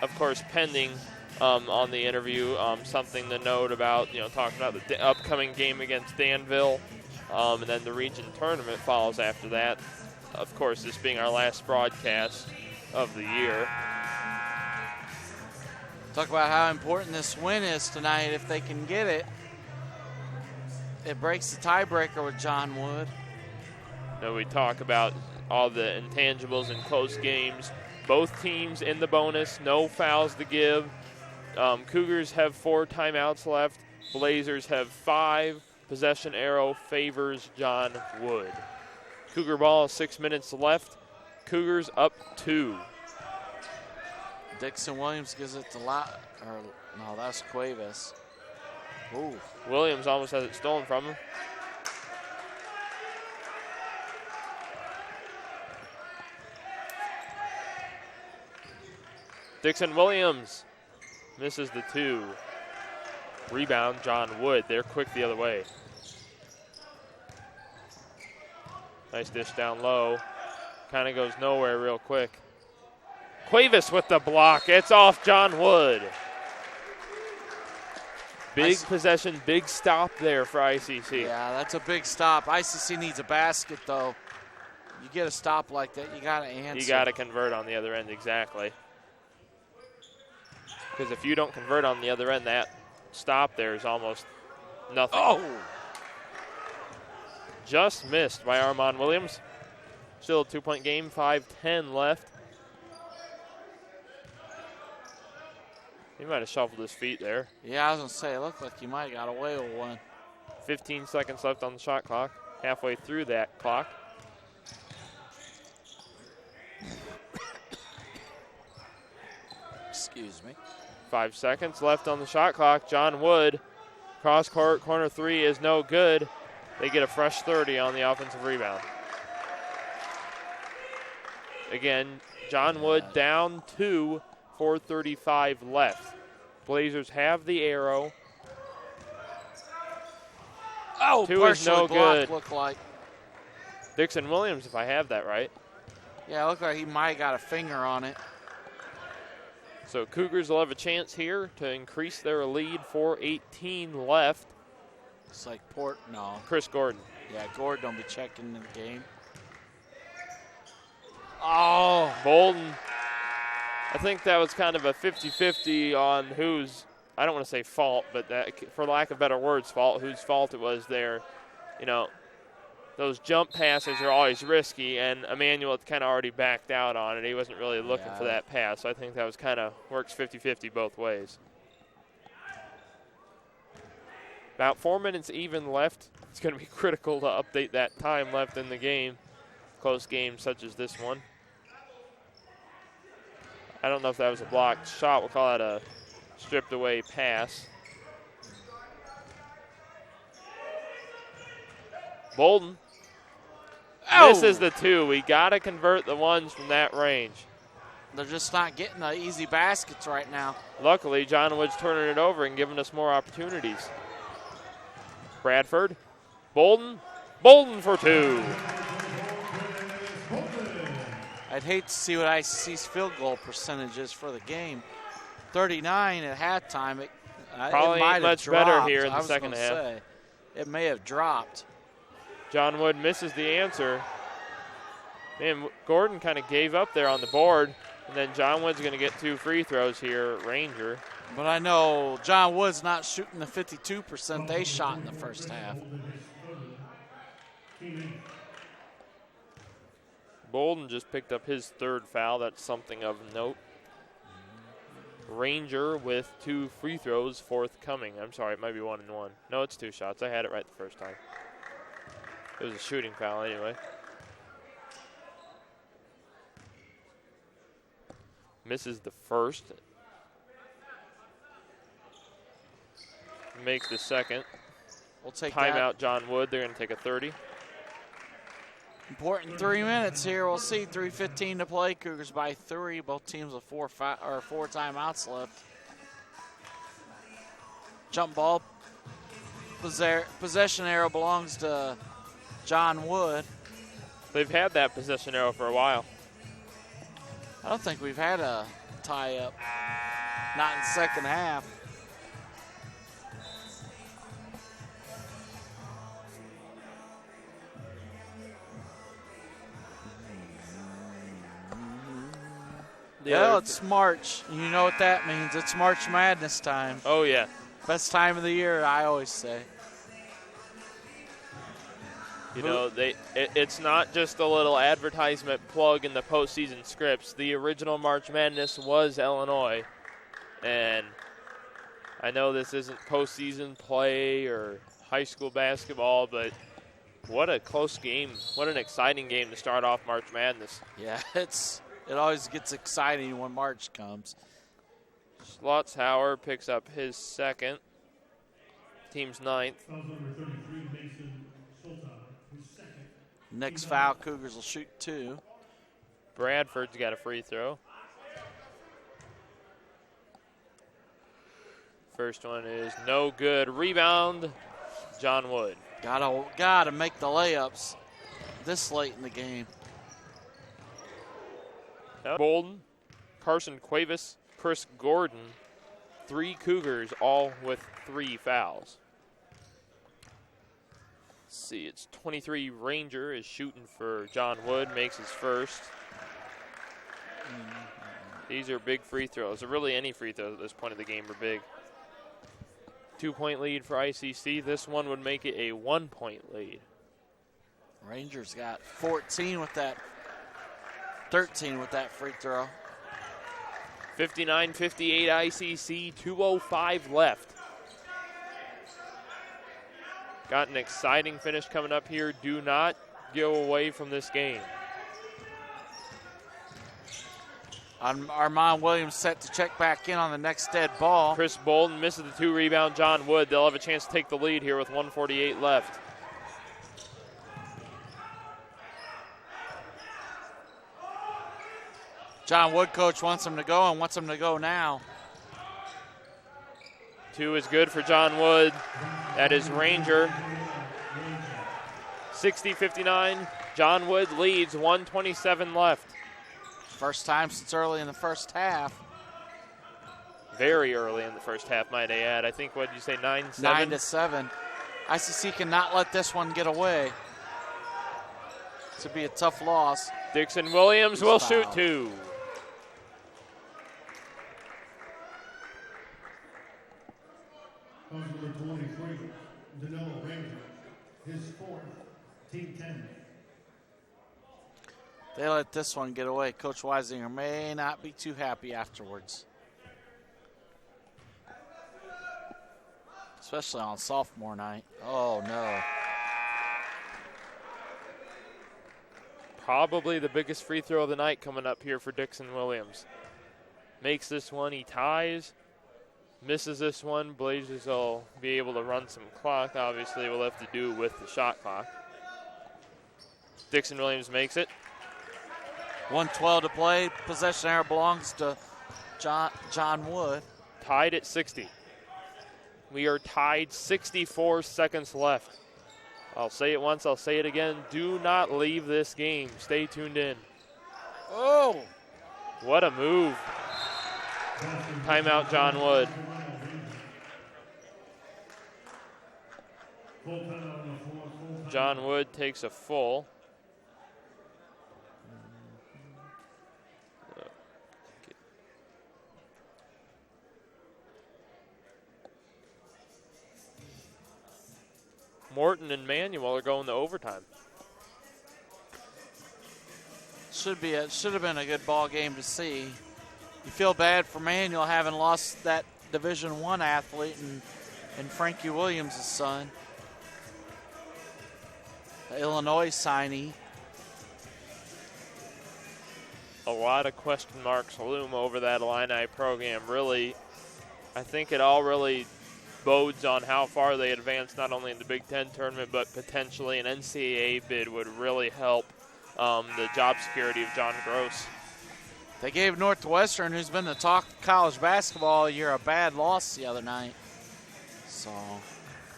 of course, pending on the interview, something to note about, talking about the upcoming game against Danville, and then the region tournament follows after that. Of course, this being our last broadcast of the year. Talk about how important this win is tonight if they can get it. It breaks the tiebreaker with John Wood. Now we talk about all the intangibles in close games. Both teams in the bonus, no fouls to give. Cougars have 4 timeouts left. Blazers have 5. Possession arrow favors John Wood. Cougar ball, 6 minutes left. Cougars up 2. Dixon Williams gives it to no, that's Cuevas. Ooh. Williams almost has it stolen from him. Dixon Williams misses the 2. Rebound, John Wood. They're quick the other way. Nice dish down low. Kind of goes nowhere real quick. Cuevas with the block. It's off John Wood. Big possession, big stop there for ICC. Yeah, that's a big stop. ICC needs a basket, though. You get a stop like that, you got to answer. You got to convert on the other end, exactly. Because if you don't convert on the other end, that stop there is almost nothing. Oh! Just missed by Armand Williams. Still a 2-point game, 5:10 left. He might have shuffled his feet there. Yeah, I was going to say, it looked like he might have got away with one. 15 seconds left on the shot clock. Halfway through that clock. Excuse me. 5 seconds left on the shot clock. John Wood, cross court, corner 3 is no good. They get a fresh 30 on the offensive rebound. Again, John Wood down 2, 4:35 left. Blazers have the arrow. Oh, 2 is no good. Looked like. Dixon Williams, if I have that right. Yeah, it looked like he might have got a finger on it. So Cougars will have a chance here to increase their lead. 4:18 left. It's like no. Chris Gordon. Yeah, Gordon don't be checking in the game. Oh, Bolden. I think that was kind of a 50-50 on whose, I don't want to say fault, but that, for lack of better words, fault, whose fault it was there. You know, those jump passes are always risky, and Emmanuel had kind of already backed out on it. He wasn't really looking for that pass, so I think that was kind of works 50-50 both ways. About 4 minutes even left. It's going to be critical to update that time left in the game. Close games such as this one. I don't know if that was a blocked shot. We'll call that a stripped away pass. Bolden misses the 2. We got to convert the ones from that range. They're just not getting the easy baskets right now. Luckily, John Wood's turning it over and giving us more opportunities. Bradford, Bolden for 2. I'd hate to see what ICC's field goal percentage is for the game. 39 at halftime. Probably it might ain't much have dropped. better here in the I was second gonna half. say, it may have dropped. John Wood misses the answer. Man, Gordon kind of gave up there on the board, and then John Wood's going to get 2 free throws here, Ranger. But I know John Wood's not shooting the 52% they shot in the first half. Bolden just picked up his 3rd foul. That's something of note. Ranger with 2 free throws forthcoming. I'm sorry, it might be 1 and 1. No, it's 2 shots. I had it right the first time. It was a shooting foul anyway. Misses the first. Makes the second. We'll take timeout, John Wood. They're going to take a 30. Important 3 minutes here. We'll see. 3:15 to play. Cougars by 3. Both teams with 4 timeouts left. Jump ball. Possession arrow belongs to John Wood. They've had that possession arrow for a while. I don't think we've had a tie-up. Not in the second half. Well, it's March. You know what that means. It's March Madness time. Oh, yeah. Best time of the year, I always say. You know, it's not just a little advertisement plug in the postseason scripts. The original March Madness was Illinois. And I know this isn't postseason play or high school basketball, but what a close game. What an exciting game to start off March Madness. Yeah, it always gets exciting when March comes. Schlotzhauer picks up his 2nd. Team's 9th. Next foul, Cougars will shoot 2. Bradford's got a free throw. First one is no good. Rebound, John Wood. Gotta make the layups this late in the game. Bolden, Carson Cuevas, Chris Gordon, 3 Cougars, all with 3 fouls. Let's see, it's 23 Ranger is shooting for John Wood, makes his first. These are big free throws. Really, any free throws at this point of the game are big. 2-point lead for ICC. This one would make it a 1-point lead. Rangers got 14 with that, 13 with that free throw. 59-58 ICC, 2:05 left. Got an exciting finish coming up here. Do not go away from this game. Armand Williams set to check back in on the next dead ball. Chris Bolden misses the 2 rebound. John Wood, they'll have a chance to take the lead here with 1:48 left. John Wood, coach, wants him to go and wants him to go now. 2 is good for John Wood. That is Ranger. 60-59. John Wood leads, 1:27 left. First time since early in the first half. Very early in the first half, might I add. I think, what did you say, 9-7? 9-7. ICC cannot let this one get away. This would be a tough loss. Dixon Williams will shoot 2. Number 23, Danilo Ranger, his 4th, team 10. They let this one get away. Coach Weisinger may not be too happy afterwards. Especially on sophomore night. Oh, no. Probably the biggest free throw of the night coming up here for Dixon Williams. Makes this one, he ties. Misses this one, Blazers will be able to run some clock. Obviously, we'll have to do with the shot clock. Dixon Williams makes it. 1:12 to play. Possession error belongs to John Wood. Tied at 60. We are tied, 64 seconds left. I'll say it once, I'll say it again. Do not leave this game. Stay tuned in. Oh! What a move. Timeout, John Wood. John Wood takes a full. Morton and Manuel are going to overtime. Should have been a good ball game to see. You feel bad for Manuel having lost that Division I athlete and Frankie Williams' son, the Illinois signee. A lot of question marks loom over that Illini program. Really, I think it all really bodes on how far they advance, not only in the Big Ten tournament, but potentially an NCAA bid would really help the job security of John Gross. They gave Northwestern, who's been the talk of college basketball all year, a bad loss the other night. So,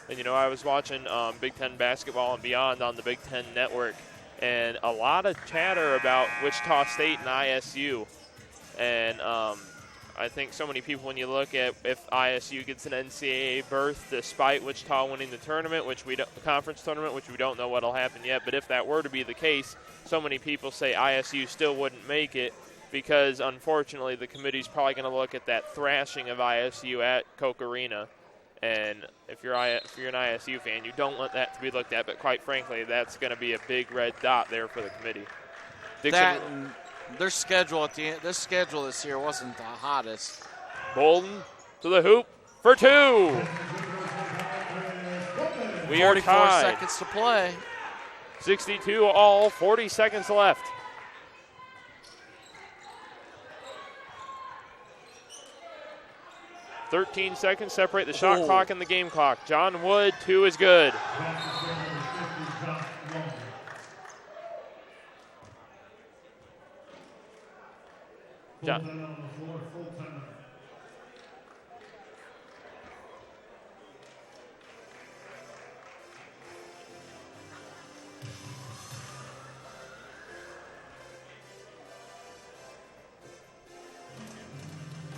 and you know, I was watching Big Ten basketball and beyond on the Big Ten Network, and a lot of chatter about Wichita State and ISU. And I think so many people, when you look at if ISU gets an NCAA berth despite Wichita winning the tournament, the conference tournament, which we don't know what'll happen yet, but if that were to be the case, so many people say ISU still wouldn't make it because, unfortunately, the committee's probably going to look at that thrashing of ISU at Koch Arena. And if you're an ISU fan, you don't want that to be looked at, but quite frankly, that's going to be a big red dot there for the committee. Their schedule this year wasn't the hottest. Bolden to the hoop for 2. We are 44 tied. seconds to play. 62 all, 40 seconds left. "13 seconds separate the shot clock and the game clock. John Wood, 2 is good.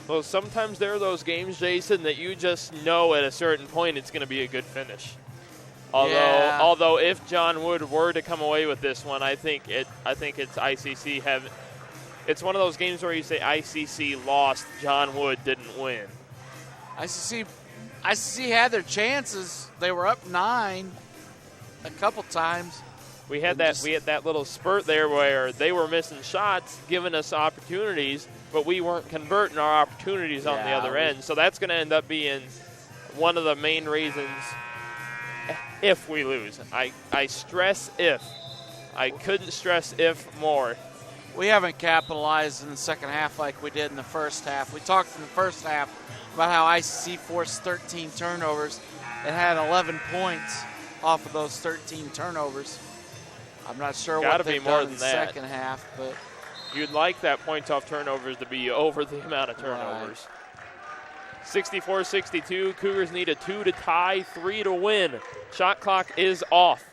Well, sometimes there are those games, Jason, that you just know at a certain point it's going to be a good finish. Although if John Wood were to come away with this one, I think it's ICC have. It's one of those games where you say ICC lost, John Wood didn't win. ICC had their chances. They were up 9 a couple times. We had that little spurt there where they were missing shots, giving us opportunities, but we weren't converting our opportunities on the other end. So that's going to end up being one of the main reasons if we lose. I stress if. I couldn't stress if more. We haven't capitalized in the second half like we did in the first half. We talked in the first half about how ICC forced 13 turnovers and had 11 points off of those 13 turnovers. I'm not sure what they've done in the second half, but you'd like that points off turnovers to be over the amount of turnovers. Right. 64-62, Cougars need a 2 to tie, 3 to win. Shot clock is off.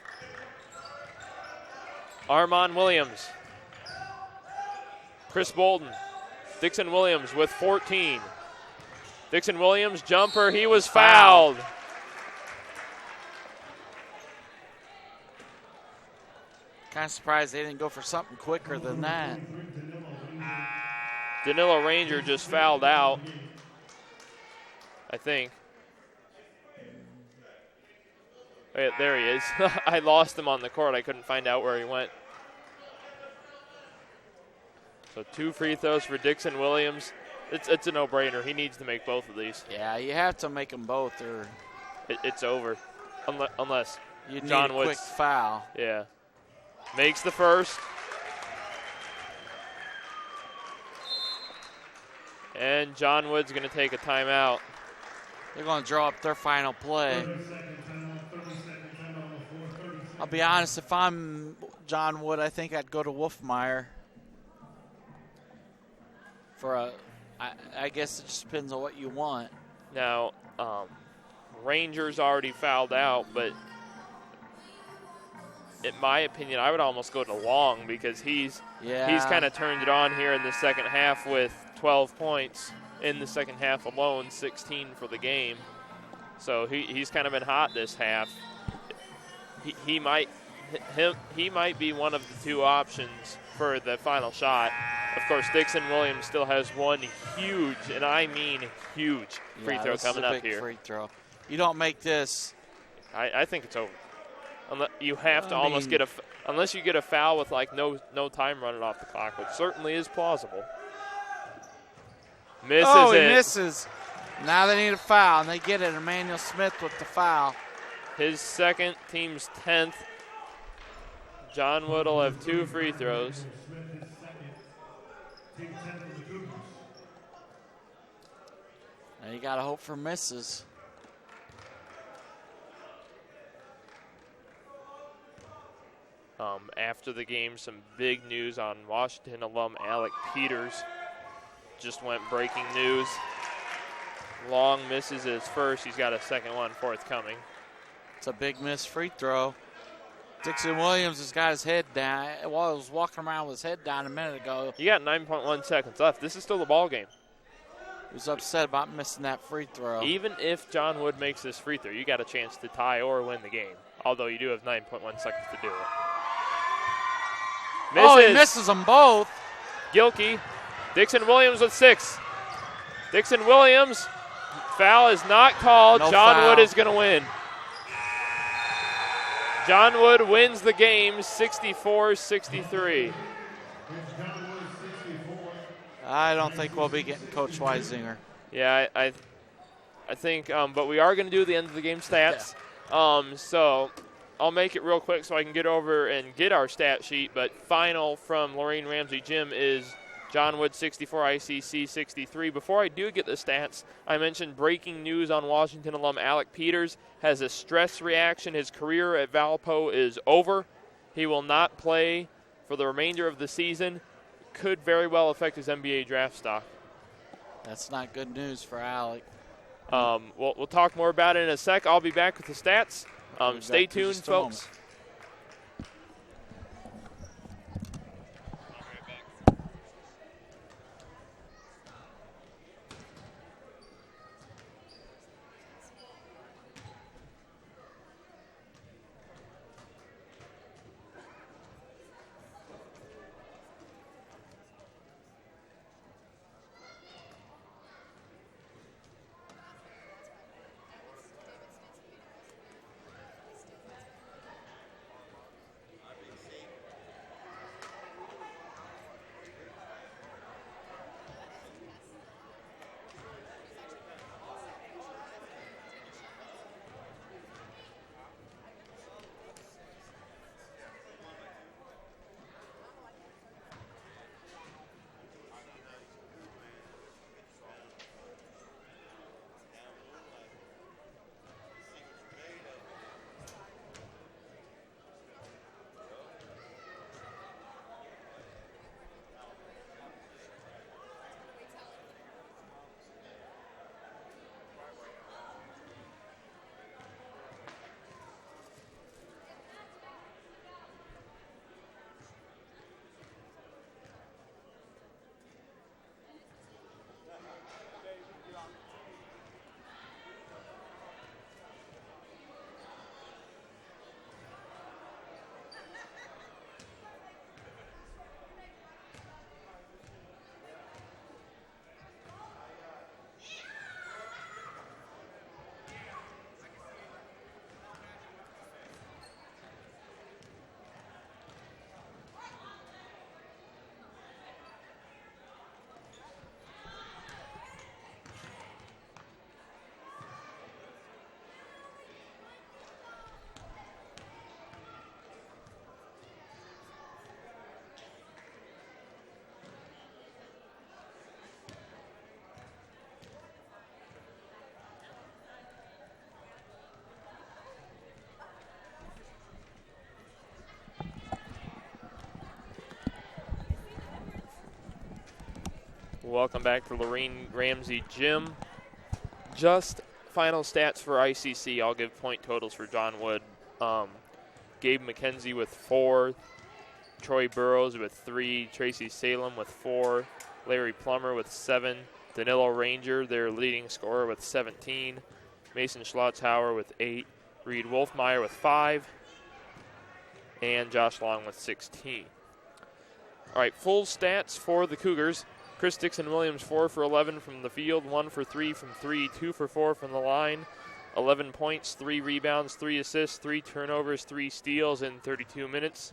Armon Williams. Chris Bolden. Dixon Williams with 14. Dixon Williams, jumper, he was fouled. Kind of surprised they didn't go for something quicker than that. Danilo Ranger just fouled out, I think. Wait, there he is. I lost him on the court. I couldn't find out where he went. So 2 free throws for Dixon Williams. It's a no-brainer. He needs to make both of these. Yeah, you have to make them both, or it's over, unless you need John a Woods. quick foul. Yeah, makes the first, and John Wood's going to take a timeout. They're going to draw up their final play. I'll be honest, if I'm John Wood, I think I'd go to Wolfmeyer. I guess it just depends on what you want. Now, Rangers already fouled out, but in my opinion, I would almost go to Long because he's kind of turned it on here in the second half with 12 points in the second half alone, 16 for the game. So he's kind of been hot this half. He might be one of the 2 options for the final shot. Of course, Dixon Williams still has one huge, and I mean huge, free throw coming up here. Free throw. You don't make this. I think it's over. You have to almost get unless you get a foul with like no time running off the clock, which certainly is plausible. Misses it. Oh, he misses. Now they need a foul, and they get it. Emmanuel Smith with the foul. His second, team's 10th. John Wood will have 2 free throws. Now you got to hope for misses. After the game, some big news on Washington alum Alec Peters. Just went breaking news. Long misses his first. He's got a second one forthcoming. It's a big missed free throw. Dixon Williams has got his head down. While he was walking around with his head down a minute ago. You got 9.1 seconds left. This is still the ball game. He was upset about missing that free throw. Even if John Wood makes this free throw, you got a chance to tie or win the game. Although you do have 9.1 seconds to do it. Misses. Oh, he misses them both. Gilkey. Dixon Williams with 6. Dixon Williams. Foul is not called. No John foul. Wood is going to win. John Wood wins the game 64-63. I don't think we'll be getting Coach Weisinger. Yeah, I think, but we are going to do the end of the game stats. Yeah. So I'll make it real quick so I can get over and get our stat sheet. But final from Lorraine Ramsey Gym is John Wood 64, ICC 63. Before I do get the stats, I mentioned breaking news on Washington alum Alec Peters has a stress reaction. His career at Valpo is over. He will not play for the remainder of the season. Could very well affect his NBA draft stock. That's not good news for Alec. We'll talk more about it in a sec. I'll be back with the stats. Stay tuned, folks. Welcome back to Lorraine Ramsey Gym. Just final stats for ICC. I'll give point totals for John Wood. Gabe McKenzie with 4, Troy Burrows with 3, Tracy Salem with 4, Larry Plummer with 7, Danilo Ranger, their leading scorer, with 17, Mason Schlotzhauer with 8, Reed Wolfmeyer with 5, and Josh Long with 16. All right, full stats for the Cougars. Chris Dixon-Williams, 4 for 11 from the field, 1 for 3 from 3, 2 for 4 from the line, 11 points, 3 rebounds, 3 assists, 3 turnovers, 3 steals in 32 minutes.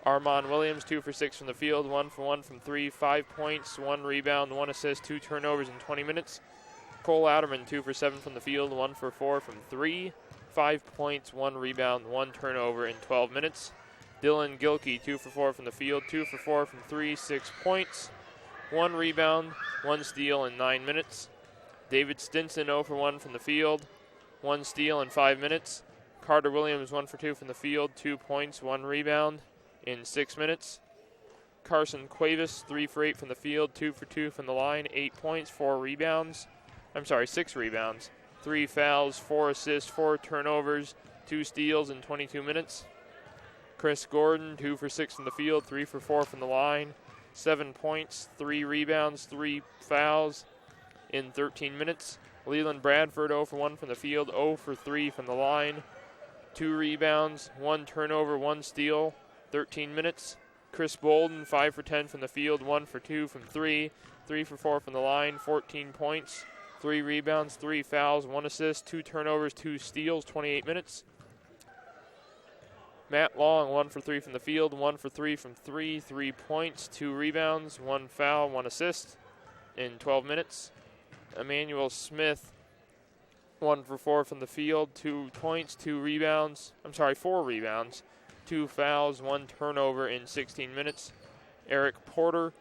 Armon Williams, 2 for 6 from the field, 1 for 1 from 3, 5 points, 1 rebound, 1 assist, 2 turnovers in 20 minutes. Cole Outerman, 2 for 7 from the field, 1 for 4 from 3, 5 points, 1 rebound, 1 turnover in 12 minutes. Dylan Gilkey, 2 for 4 from the field, 2 for 4 from 3, 6 points, 1 rebound, 1 steal in 9 minutes. David Stinson, 0 for 1 from the field, 1 steal in 5 minutes. Carter Williams, 1 for 2 from the field, 2 points, 1 rebound in 6 minutes. Carson Cuevas, 3 for 8 from the field, 2 for 2 from the line, 8 points, 6 rebounds, 3 fouls, 4 assists, 4 turnovers, 2 steals in 22 minutes. Chris Gordon, 2 for 6 from the field, 3 for 4 from the line, 7 points, 3 rebounds, 3 fouls in 13 minutes. Leland Bradford, 0 for 1 from the field, 0 for 3 from the line, 2 rebounds, 1 turnover, 1 steal, 13 minutes. Chris Bolden, 5 for 10 from the field, 1 for 2 from 3, 3 for 4 from the line, 14 points, 3 rebounds, 3 fouls, 1 assist, 2 turnovers, 2 steals, 28 minutes. Matt Long, 1 for 3 from the field, 1 for 3 from 3, 3 points, 2 rebounds, 1 foul, 1 assist in 12 minutes. Emmanuel Smith, 1 for 4 from the field, 2 points, 4 rebounds, 2 fouls, 1 turnover in 16 minutes. Eric Porter,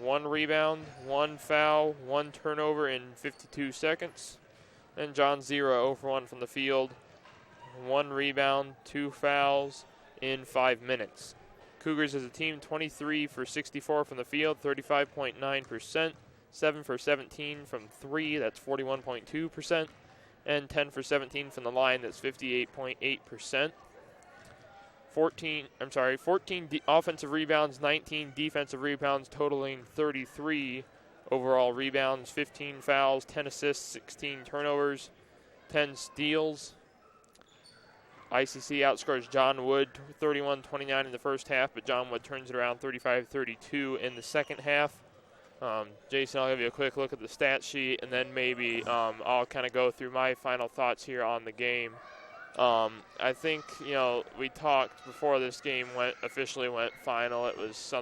1 rebound, 1 foul, 1 turnover in 52 seconds. And John Zera, 0 for 1 from the field, 1 rebound, 2 fouls in 5 minutes. Cougars as a team, 23 for 64 from the field, 35.9%, 7 for 17 from 3, that's 41.2%, and 10 for 17 from the line, that's 58.8%. 14 offensive rebounds, 19 defensive rebounds, totaling 33 overall rebounds, 15 fouls, 10 assists, 16 turnovers, 10 steals. ICC outscores John Wood 31-29 in the first half, but John Wood turns it around 35-32 in the second half. Jason, I'll give you a quick look at the stat sheet, and then maybe I'll kind of go through my final thoughts here on the game. I think, we talked before this game officially went final. It was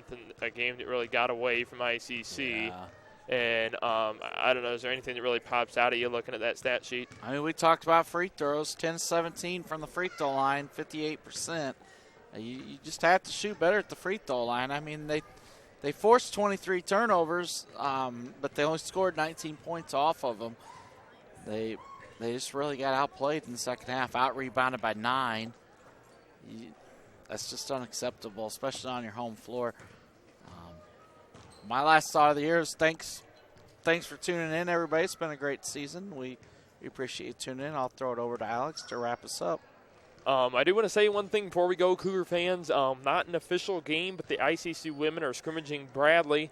a game that really got away from ICC. Yeah. And I don't know, is there anything that really pops out at you looking at that stat sheet? I mean, we talked about free throws, 10-17 from the free throw line, 58%. You just have to shoot better at the free throw line. I mean, they forced 23 turnovers, but they only scored 19 points off of them. They just really got outplayed in the second half, out-rebounded by 9. That's just unacceptable, especially on your home floor. My last thought of the year is thanks for tuning in, everybody. It's been a great season. We appreciate you tuning in. I'll throw it over to Alex to wrap us up. I do want to say one thing before we go, Cougar fans. Not an official game, but the ICC women are scrimmaging Bradley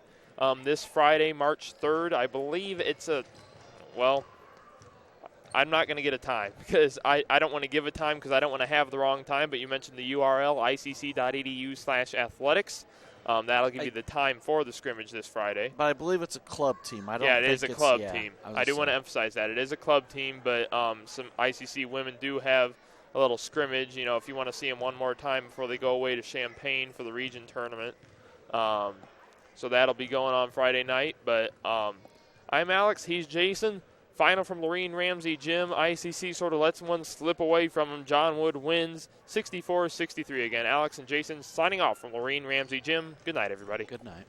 this Friday, March 3rd. I believe it's I'm not going to get a time because I don't want to give a time because I don't want to have the wrong time, but you mentioned the URL, icc.edu/athletics. That'll give you the time for the scrimmage this Friday. But I believe it's a club team. It is a club team. I do want to emphasize that. It is a club team, but some ICC women do have a little scrimmage, if you want to see them one more time before they go away to Champaign for the region tournament. So that'll be going on Friday night. But I'm Alex. He's Jason. Final from Lorraine Ramsey Gym. ICC sort of lets one slip away from him. John Wood wins 64-63 again. Alex and Jason signing off from Lorraine Ramsey Gym. Good night, everybody. Good night.